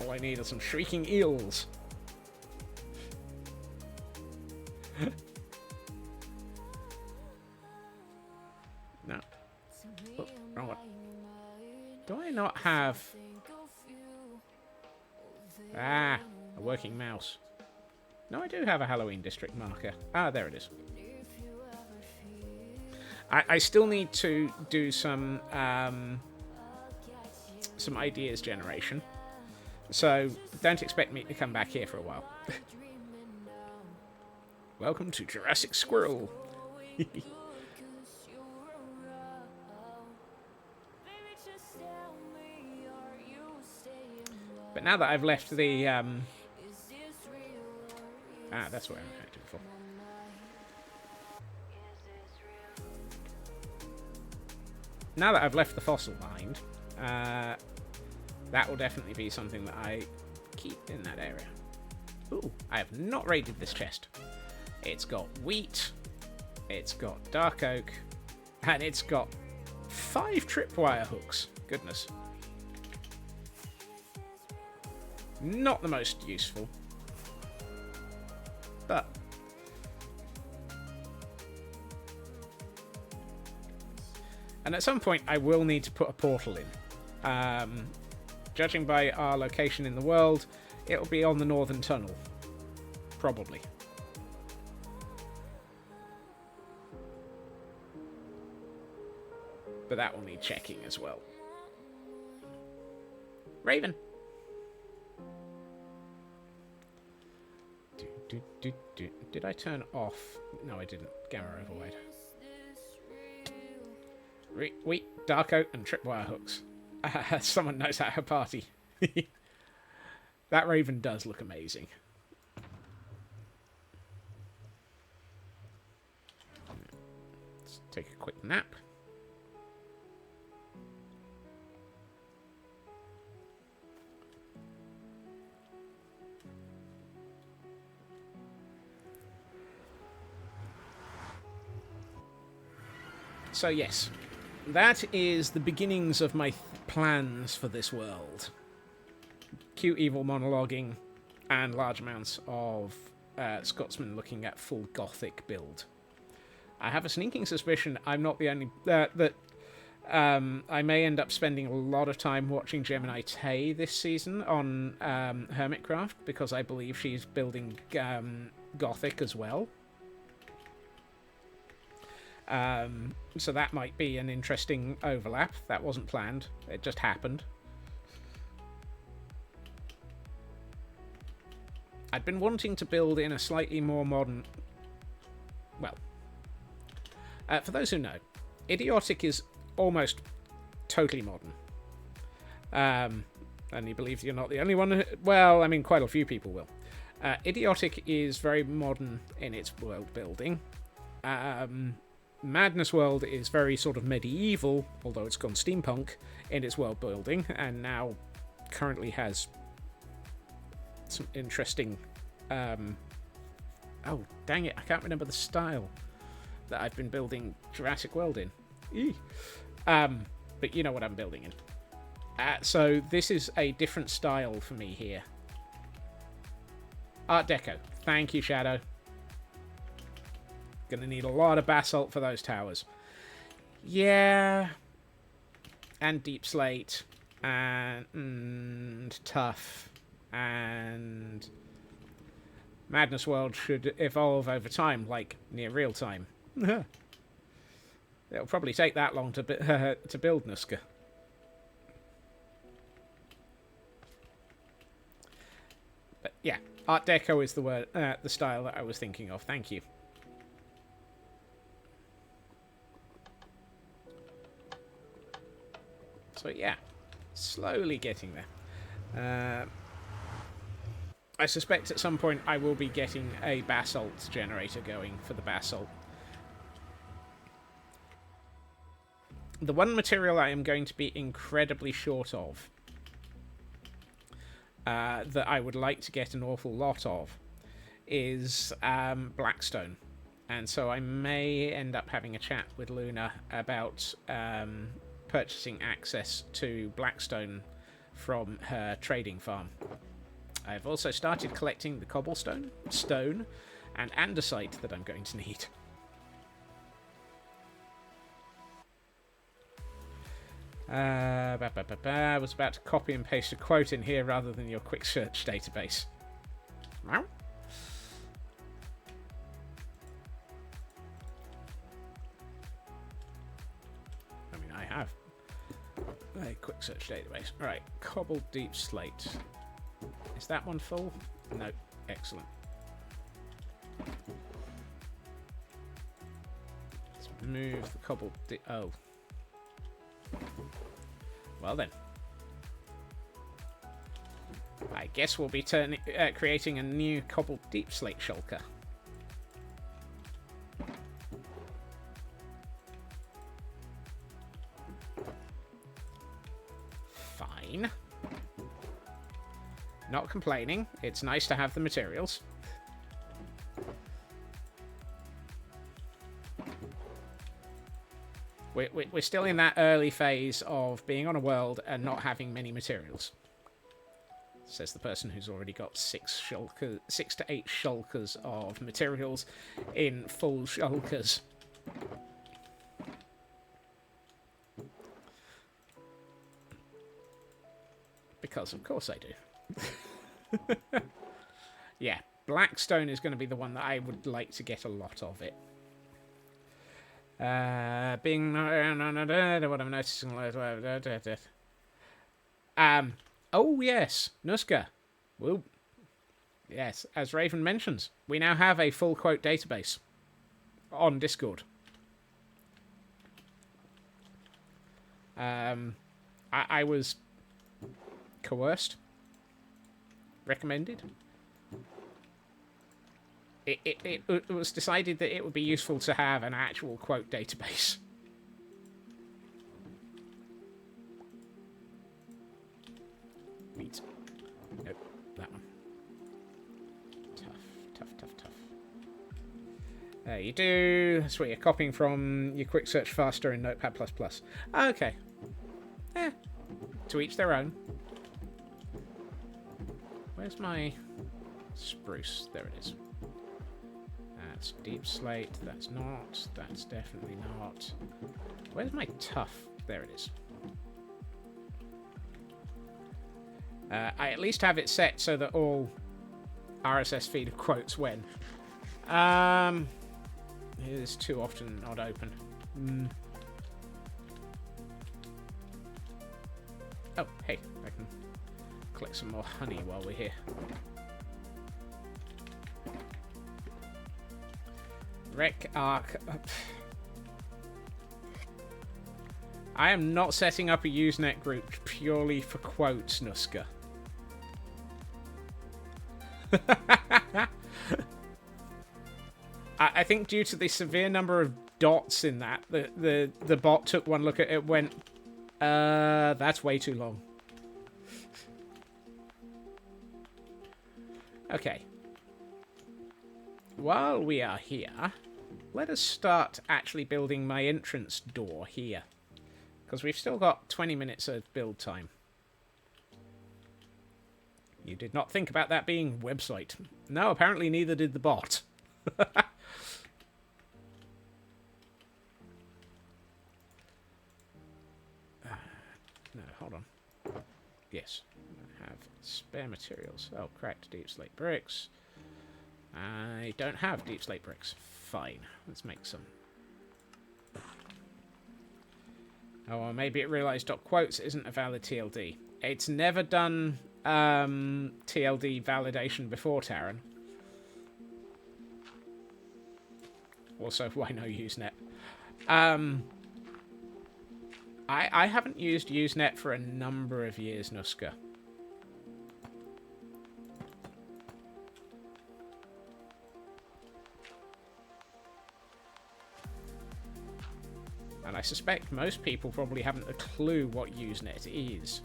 All I need are some shrieking eels. No. Oh, wrong one. Do I not have... Ah, a working mouse. No, I do have a Halloween district marker. Ah, there it is. I still need to do some ideas generation. So don't expect me to come back here for a while. Welcome to Jurassic Squirrel. But now that I've left the... that's where I had to before. Now that I've left the fossil behind, that will definitely be something that I keep in that area. Ooh, I have not raided this chest. It's got wheat, it's got dark oak, and it's got 5 tripwire hooks. Goodness. Not the most useful, but... And at some point, I will need to put a portal in. Judging by our location in the world, it'll be on the Northern Tunnel. Probably. But that will need checking as well. Raven! Did I turn off? No, I didn't. Gamma override. Wheat, dark oak, and tripwire hooks. Someone knows how to party. That raven does look amazing. Let's take a quick nap. So yes, that is the beginnings of my plans for this world. Cute evil monologuing and large amounts of Scotsman looking at full gothic build. I have a sneaking suspicion I'm not the only... I may end up spending a lot of time watching Gemini Tay this season on Hermitcraft, because I believe she's building gothic as well. So that might be an interesting overlap. That wasn't planned. It just happened. I'd been wanting to build in a slightly more modern... Well, for those who know, Idiotic is almost totally modern. And you believe you're not the only one. Well, I mean, quite a few people will. Idiotic is very modern in its world building. Madness World is very sort of medieval, although it's gone steampunk in its world building, and now currently has some interesting... oh, dang it, I can't remember the style that I've been building Jurassic World in. But you know what I'm building in. So this is a different style for me here. Art Deco. Thank you, Shadow. Gonna need a lot of basalt for those towers. Yeah. And deep slate. And tough. And Madness World should evolve over time, like near real time. It'll probably take that long to build Nuska. But yeah, Art Deco is the word, the style that I was thinking of. Thank you. So yeah, slowly getting there. I suspect at some point I will be getting a basalt generator going for the basalt. The one material I am going to be incredibly short of, that I would like to get an awful lot of, is blackstone. And so I may end up having a chat with Luna about purchasing access to blackstone from her trading farm. I've also started collecting the cobblestone, stone, and andesite that I'm going to need. I was about to copy and paste a quote in here rather than your quick search database. Meow. I mean, I have a quick search database. Alright, cobbled deep slate. Is that one full? No. Excellent. Let's move the cobbled oh. Well then. I guess we'll be creating a new cobbled deep slate shulker. Fine. Not complaining. It's nice to have the materials. We're still in that early phase of being on a world and not having many materials. Says the person who's already got 6 to 8 shulkers of materials in full shulkers. Because of course I do. Yeah, blackstone is going to be the one that I would like to get a lot of it. Being what I'm noticing. Oh yes, Nuska. Well, yes, as Raven mentions, we now have a full quote database on Discord. I was coerced. Recommended. It was decided that it would be useful to have an actual quote database. Neat. Nope, that one. Tough. There you do. That's where you're copying from. You quick search faster in Notepad++. Okay. To each their own. Where's my spruce? There it is. That's deep slate. That's not. That's definitely not. Where's my tuff? There it is. I at least have it set so that all RSS feed of quotes when. It is too often not open. Oh, hey, I can collect some more honey while we're here. Rec arc. I am not setting up a Usenet group purely for quotes, Nuska. I think due to the severe number of dots in that, the bot took one look at it and went, that's way too long. Okay. While we are here, let us start actually building my entrance door here. Because we've still got 20 minutes of build time. You did not think about that being website. No, apparently neither did the bot. No, hold on. Yes, I have spare materials. Oh, cracked deep slate bricks. I don't have deep slate bricks. Fine, let's make some. Oh, well, maybe it realised .quotes isn't a valid TLD. It's never done TLD validation before, Taran. Also, why no Usenet? I haven't used Usenet for a number of years, Nuska. And I suspect most people probably haven't a clue what Usenet is.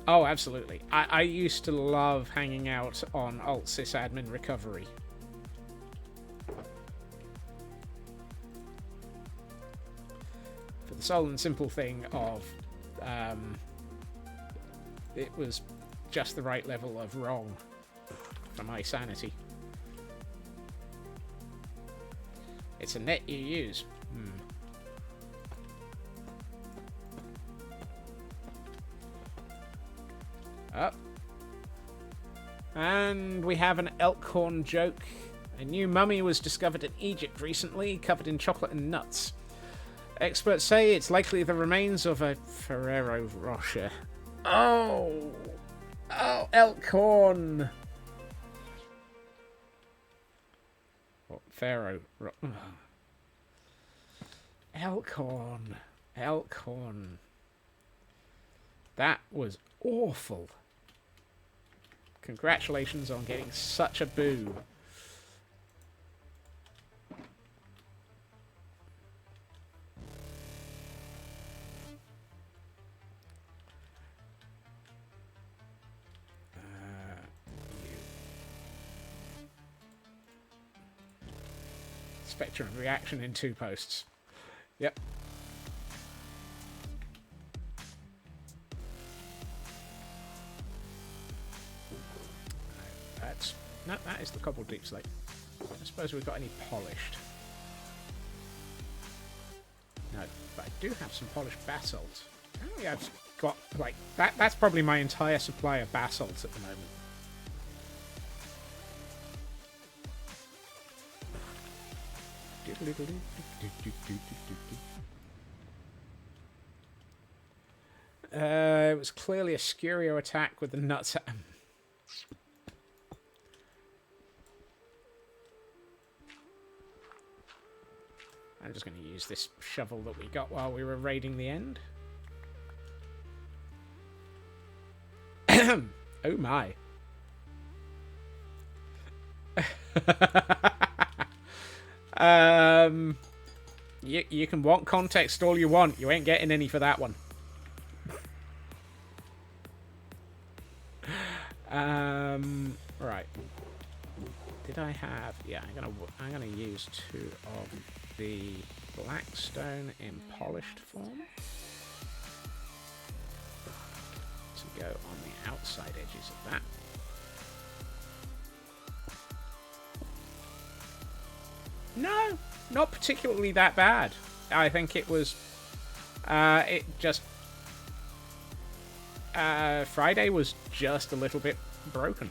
Oh, absolutely. I used to love hanging out on alt sysadmin recovery. For the sole and simple thing of it was just the right level of wrong for my sanity. It's a net you use. Up. And we have an Elkhorn joke. A new mummy was discovered in Egypt recently, covered in chocolate and nuts. Experts say it's likely the remains of a Ferrero Rocher. Oh! Oh, Elkhorn! What, Pharaoh? Elkhorn. Elkhorn. That was awful. Congratulations on getting such a boo. Spectrum reaction in 2 posts. Yep. No, that is the cobbled deep slate. I suppose we've got any polished. No, but I do have some polished basalt. Apparently I've got, like, that's probably my entire supply of basalt at the moment. It was clearly a Scurio attack with the nuts. I'm just going to use this shovel that we got while we were raiding the end. Oh my. You can want context all you want. You ain't getting any for that one. Right. Did I have? Yeah, I'm gonna use 2 of the blackstone in polished form to go on the outside edges of that. No, not particularly that bad. I think it was. It just. Friday was just a little bit broken.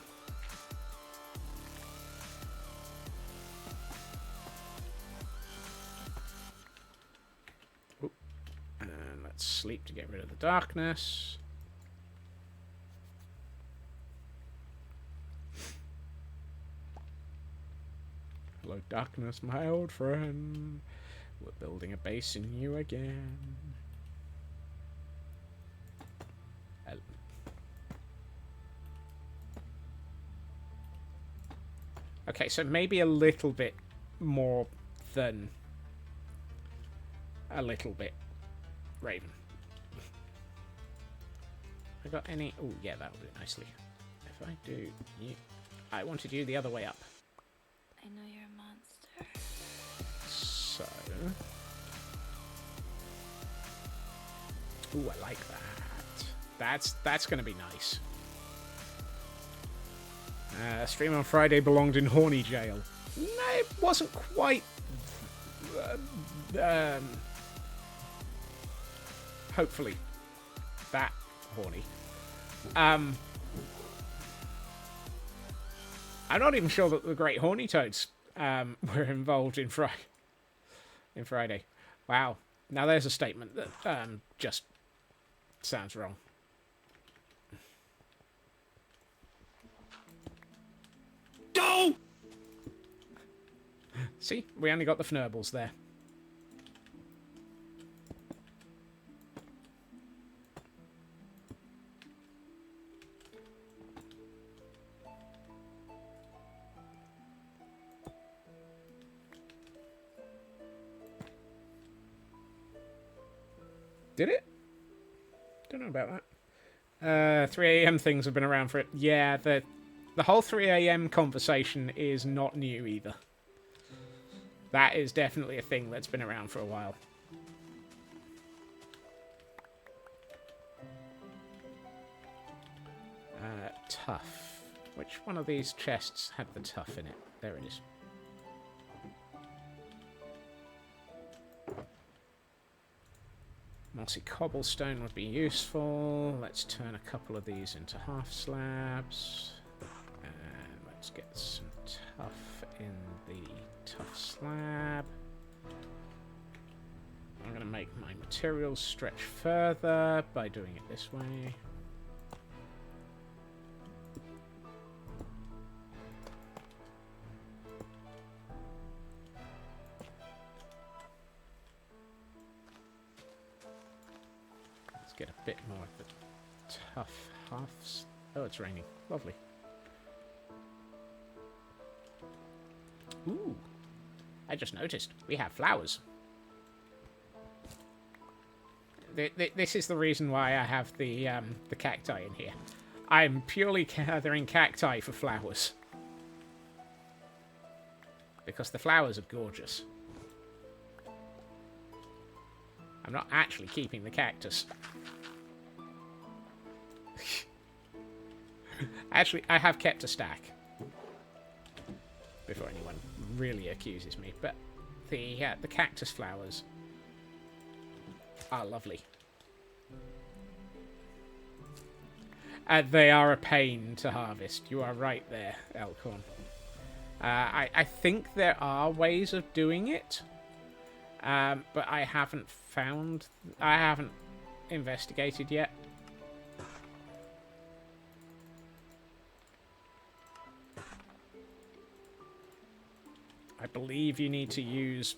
Oop. And let's sleep to get rid of the darkness. Hello, darkness, my old friend. We're building a base in you again. Okay, so maybe a little bit more than a little bit Raven. I got any? Oh, yeah, that'll do nicely. If I do you, I wanted you the other way up. I know you're a monster. So, ooh, I like that. That's gonna be nice. Stream on Friday belonged in horny jail. No, it wasn't quite. Hopefully, that horny. I'm not even sure that the Great Horny Toads were involved in Friday. Wow. Now there's a statement that just sounds wrong. See? We only got the fnurbles there. Did it? Don't know about that. 3 a.m. things have been around for it. Yeah, the whole 3 a.m. conversation is not new either. That is definitely a thing that's been around for a while. Tough. Which one of these chests had the tough in it? There it is. Mossy cobblestone would be useful. Let's turn a couple of these into half slabs. And let's get some tough in the tough slab. I'm going to make my materials stretch further by doing it this way. Get a bit more of the tough halves. Oh, it's raining. Lovely. Ooh. I just noticed. We have flowers. This is the reason why I have the cacti in here. I'm purely gathering cacti for flowers. Because the flowers are gorgeous. I'm not actually keeping the cactus. Actually, I have kept a stack. Before anyone really accuses me. But the cactus flowers are lovely. They are a pain to harvest. You are right there, Elkhorn. I think there are ways of doing it. But I haven't investigated yet. I believe you need to use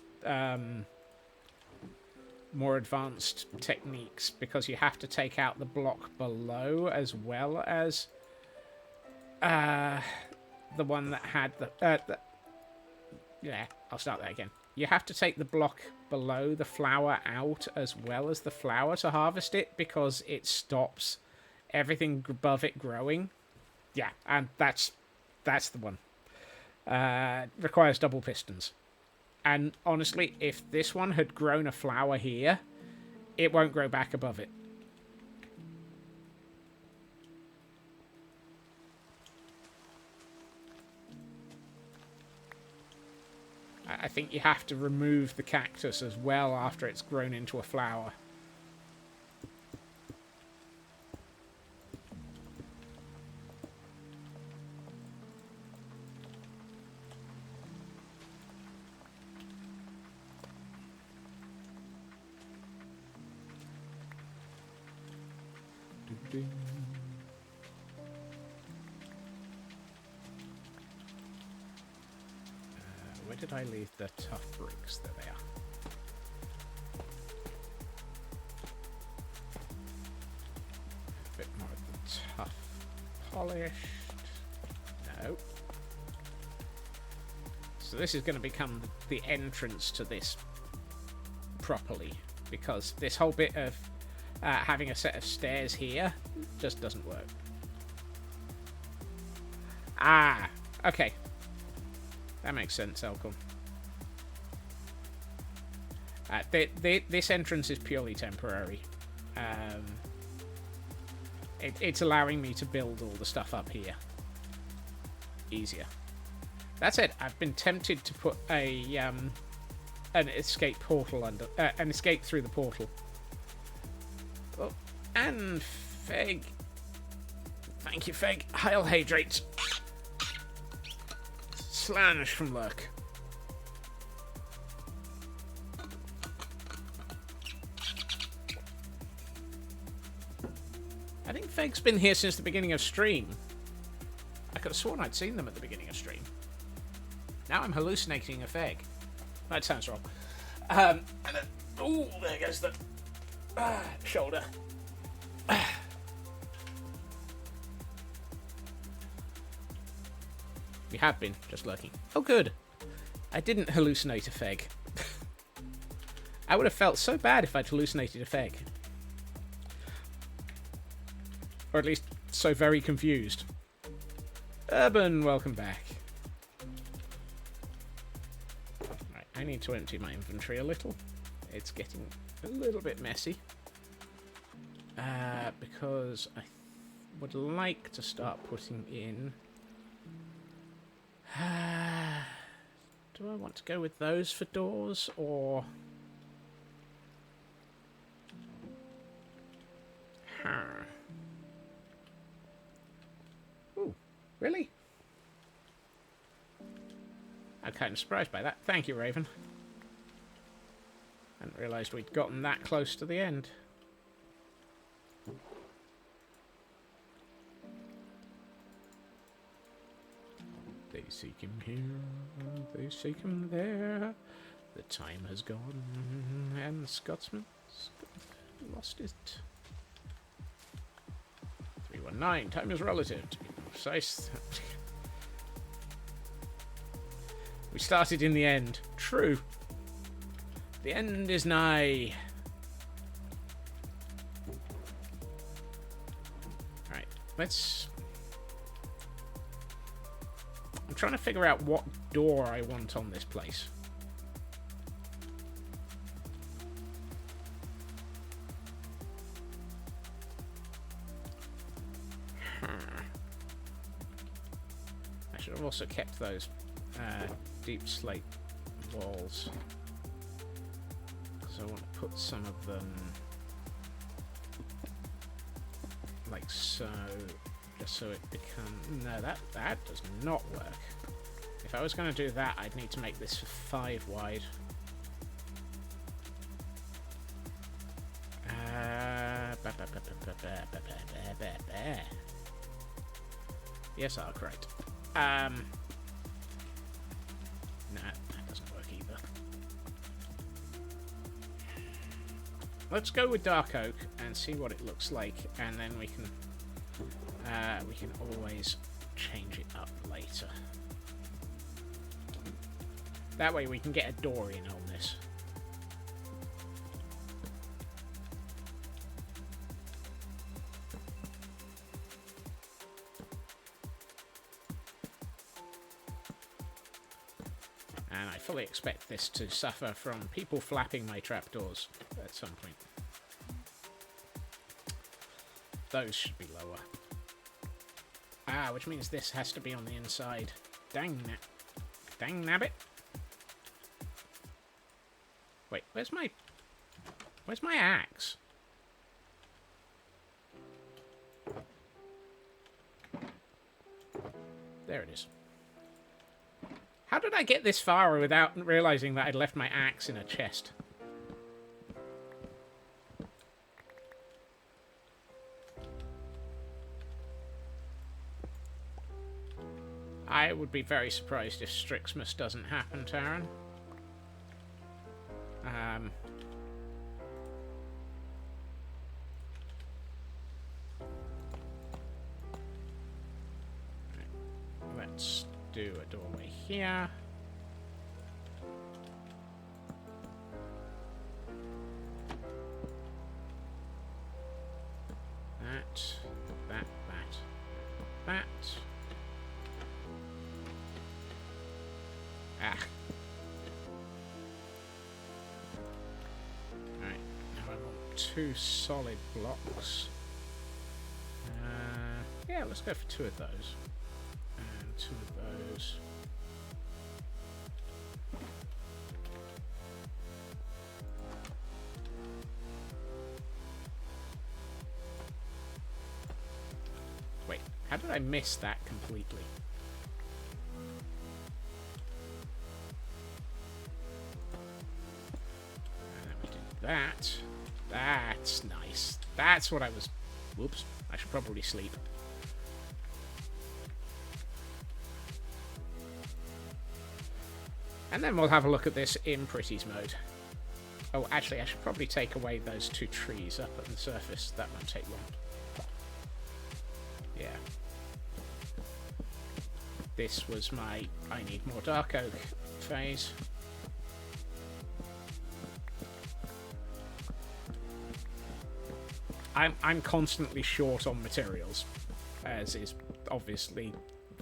more advanced techniques because you have to take out the block below as well as the one that had the yeah, I'll start that again. You have to take the block below the flower out as well as the flower to harvest it because it stops everything above it growing. Yeah, and that's the one. Requires double pistons. And honestly, if this one had grown a flower here, it won't grow back above it. I think you have to remove the cactus as well after it's grown into a flower. Where did I leave the tough bricks? There they are. A bit more of the tough polished. No. So this is going to become the entrance to this properly, because this whole bit of having a set of stairs here just doesn't work. Ah, okay. That makes sense, Elcom. This entrance is purely temporary. It's allowing me to build all the stuff up here easier. That said, I've been tempted to put an escape portal under, an escape through the portal. Oh, and Feg. Thank you, Feg. Heil hydrate. Slanish from Lurk. I think Feg's been here since the beginning of stream. I could have sworn I'd seen them at the beginning of stream. Now I'm hallucinating a Feg. that sounds wrong. Ooh, there goes the shoulder. We have been just lurking. Oh, good. I didn't hallucinate a feg. I would have felt so bad if I'd hallucinated a feg. Or at least so very confused. Urban, welcome back. Right, I need to empty my inventory a little. It's getting a little bit messy. Because I would like to start putting in... do I want to go with those for doors, or... Ooh, really? I'm kind of surprised by that. Thank you, Raven. Hadn't realised we'd gotten that close to the end. They seek him here, they seek him there. The time has gone, and Scotsman lost it. 319, time is relative, to be precise. We started in the end. True. The end is nigh. Alright, let's... I'm trying to figure out what door I want on this place. I should have also kept those deep slate walls, because I want to put some of them like so, just so it becomes... No, that does not work. If I was going to do that, I'd need to make this 5 wide. Yes, I'll correct. Nah, that doesn't work either. Let's go with dark oak and see what it looks like, and then we can always change it up later. That way we can get a door in on this. And I fully expect this to suffer from people flapping my trapdoors at some point. Those should be lower. Which means this has to be on the inside. Dang nabbit. Wait, where's my axe? There it is. How did I get this far without realizing that I'd left my axe in a chest? I would be very surprised if Strixmas doesn't happen, Taran. Let's do a doorway here. That. Alright, now I want 2 solid blocks. Yeah, let's go for 2 of those. And 2 of those. Wait, how did I miss that completely? And then we do that. That's nice. That's what I was... Whoops. I should probably sleep. And then we'll have a look at this in Pretty's mode. Oh, actually, I should probably take away those 2 trees up at the surface. That won't take long. Yeah. This was my I need more dark oak phase. I'm constantly short on materials, as is obviously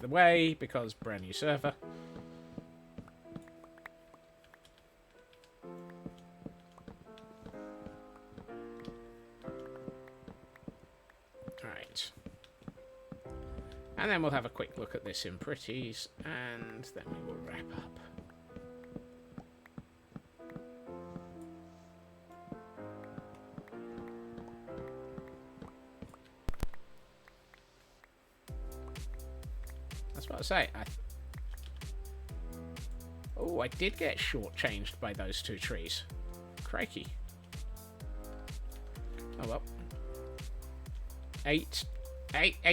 the way, because brand new server. Right. And then we'll have a quick look at this in Pretties, and then we will wrap up. That's what I say. Oh, I did get shortchanged by those 2 trees. Crikey. Oh well. 8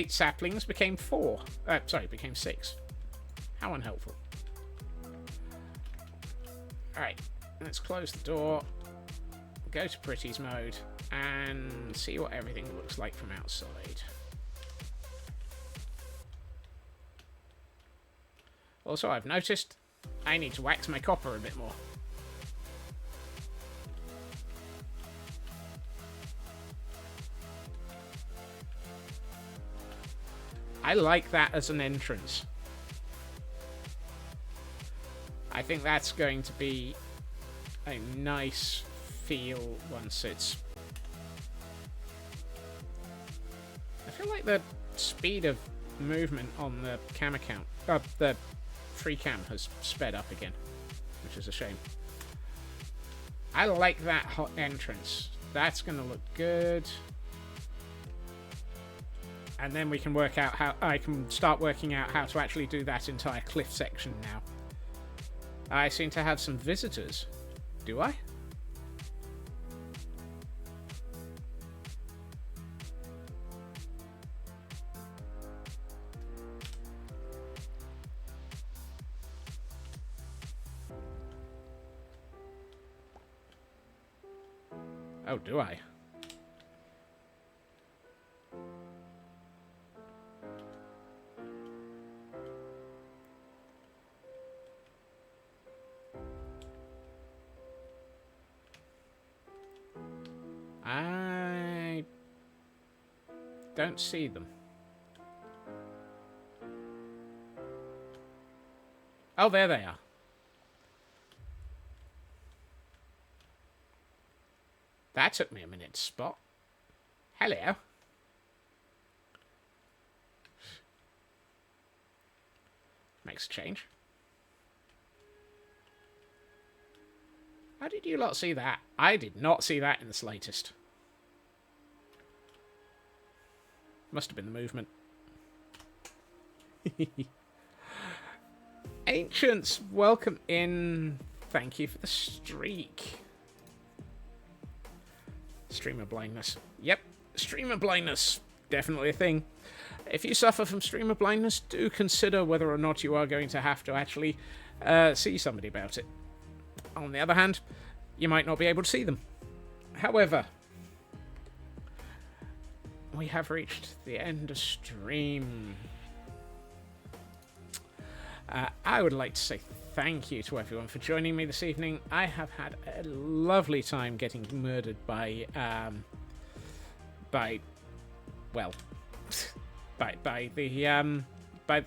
saplings became 4. Sorry, became 6. How unhelpful. Alright, let's close the door, go to Pretty's mode, and see what everything looks like from outside. Also, I've noticed I need to wax my copper a bit more. I like that as an entrance. I think that's going to be a nice feel once it's... I feel like the speed of movement on the cam account, the free cam has sped up again, which is a shame. I like that hot entrance. That's going to look good. And then we can work out how... I can start working out how to actually do that entire cliff section now. I seem to have some visitors. Do I? Oh, do I? I don't see them. Oh, there they are. That took me a minute to spot. Hello. Makes a change. How did you lot see that? I did not see that in the slightest. Must have been the movement. Ancients, welcome in. Thank you for the streak. Streamer blindness. Yep, streamer blindness. Definitely a thing. If you suffer from streamer blindness, do consider whether or not you are going to have to actually see somebody about it. On the other hand, you might not be able to see them. However, we have reached the end of stream. I would like to say thank you to everyone for joining me this evening. I have had a lovely time getting murdered by the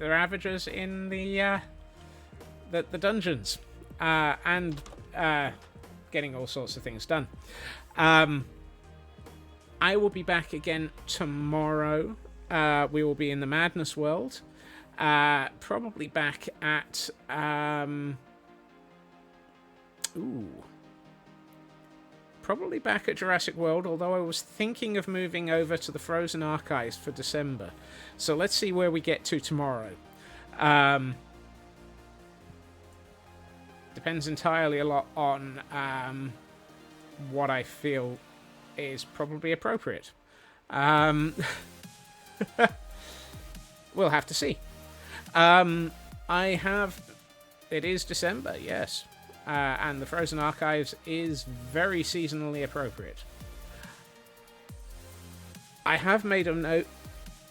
Ravagers in the dungeons, and getting all sorts of things done. I will be back again tomorrow. We will be in the Madness World. Probably back at... Probably back at Jurassic World, although I was thinking of moving over to the Frozen Archives for December. So let's see where we get to tomorrow. Depends entirely a lot on what I feel is probably appropriate. We'll have to see. I have It is December, yes. And the Frozen Archives is very seasonally appropriate. I have made a note.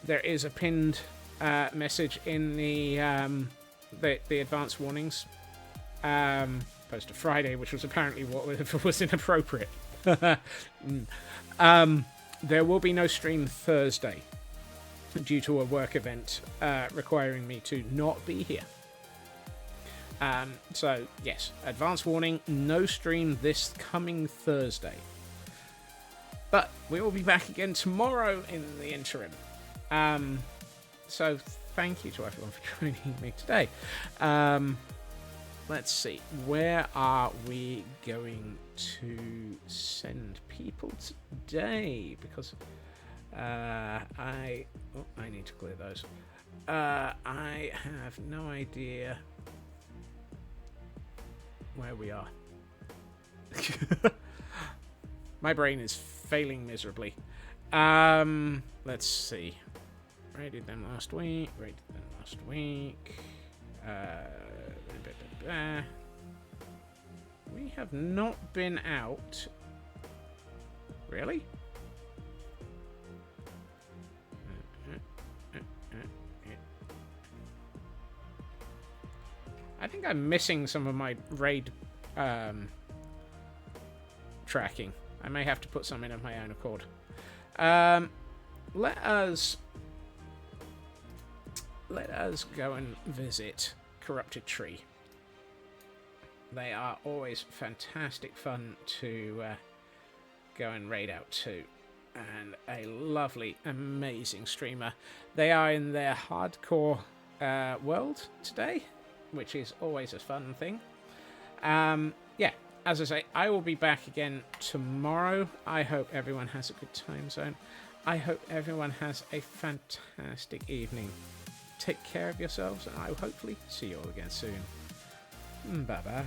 There is a pinned message in the advance warnings post to Friday, which was apparently what was inappropriate. There will be no stream Thursday due to a work event requiring me to not be here. So, yes, advance warning, no stream this coming Thursday. But we will be back again tomorrow in the interim. So, thank you to everyone for joining me today. Let's see, where are we going to send people today? Because I need to clear those. I have no idea where we are. My brain is failing miserably. Let's see. Rated them last week. We have not been out. Really? I think I'm missing some of my raid tracking. I may have to put some in of my own accord. Let us go and visit Corrupted Tree. They are always fantastic fun to go and raid out to, and a lovely, amazing streamer. They are in their hardcore world today, which is always a fun thing. Yeah, as I say, I will be back again tomorrow. I hope everyone has a good time zone. I hope everyone has a fantastic evening. Take care of yourselves, and I will hopefully see you all again soon. Bye-bye.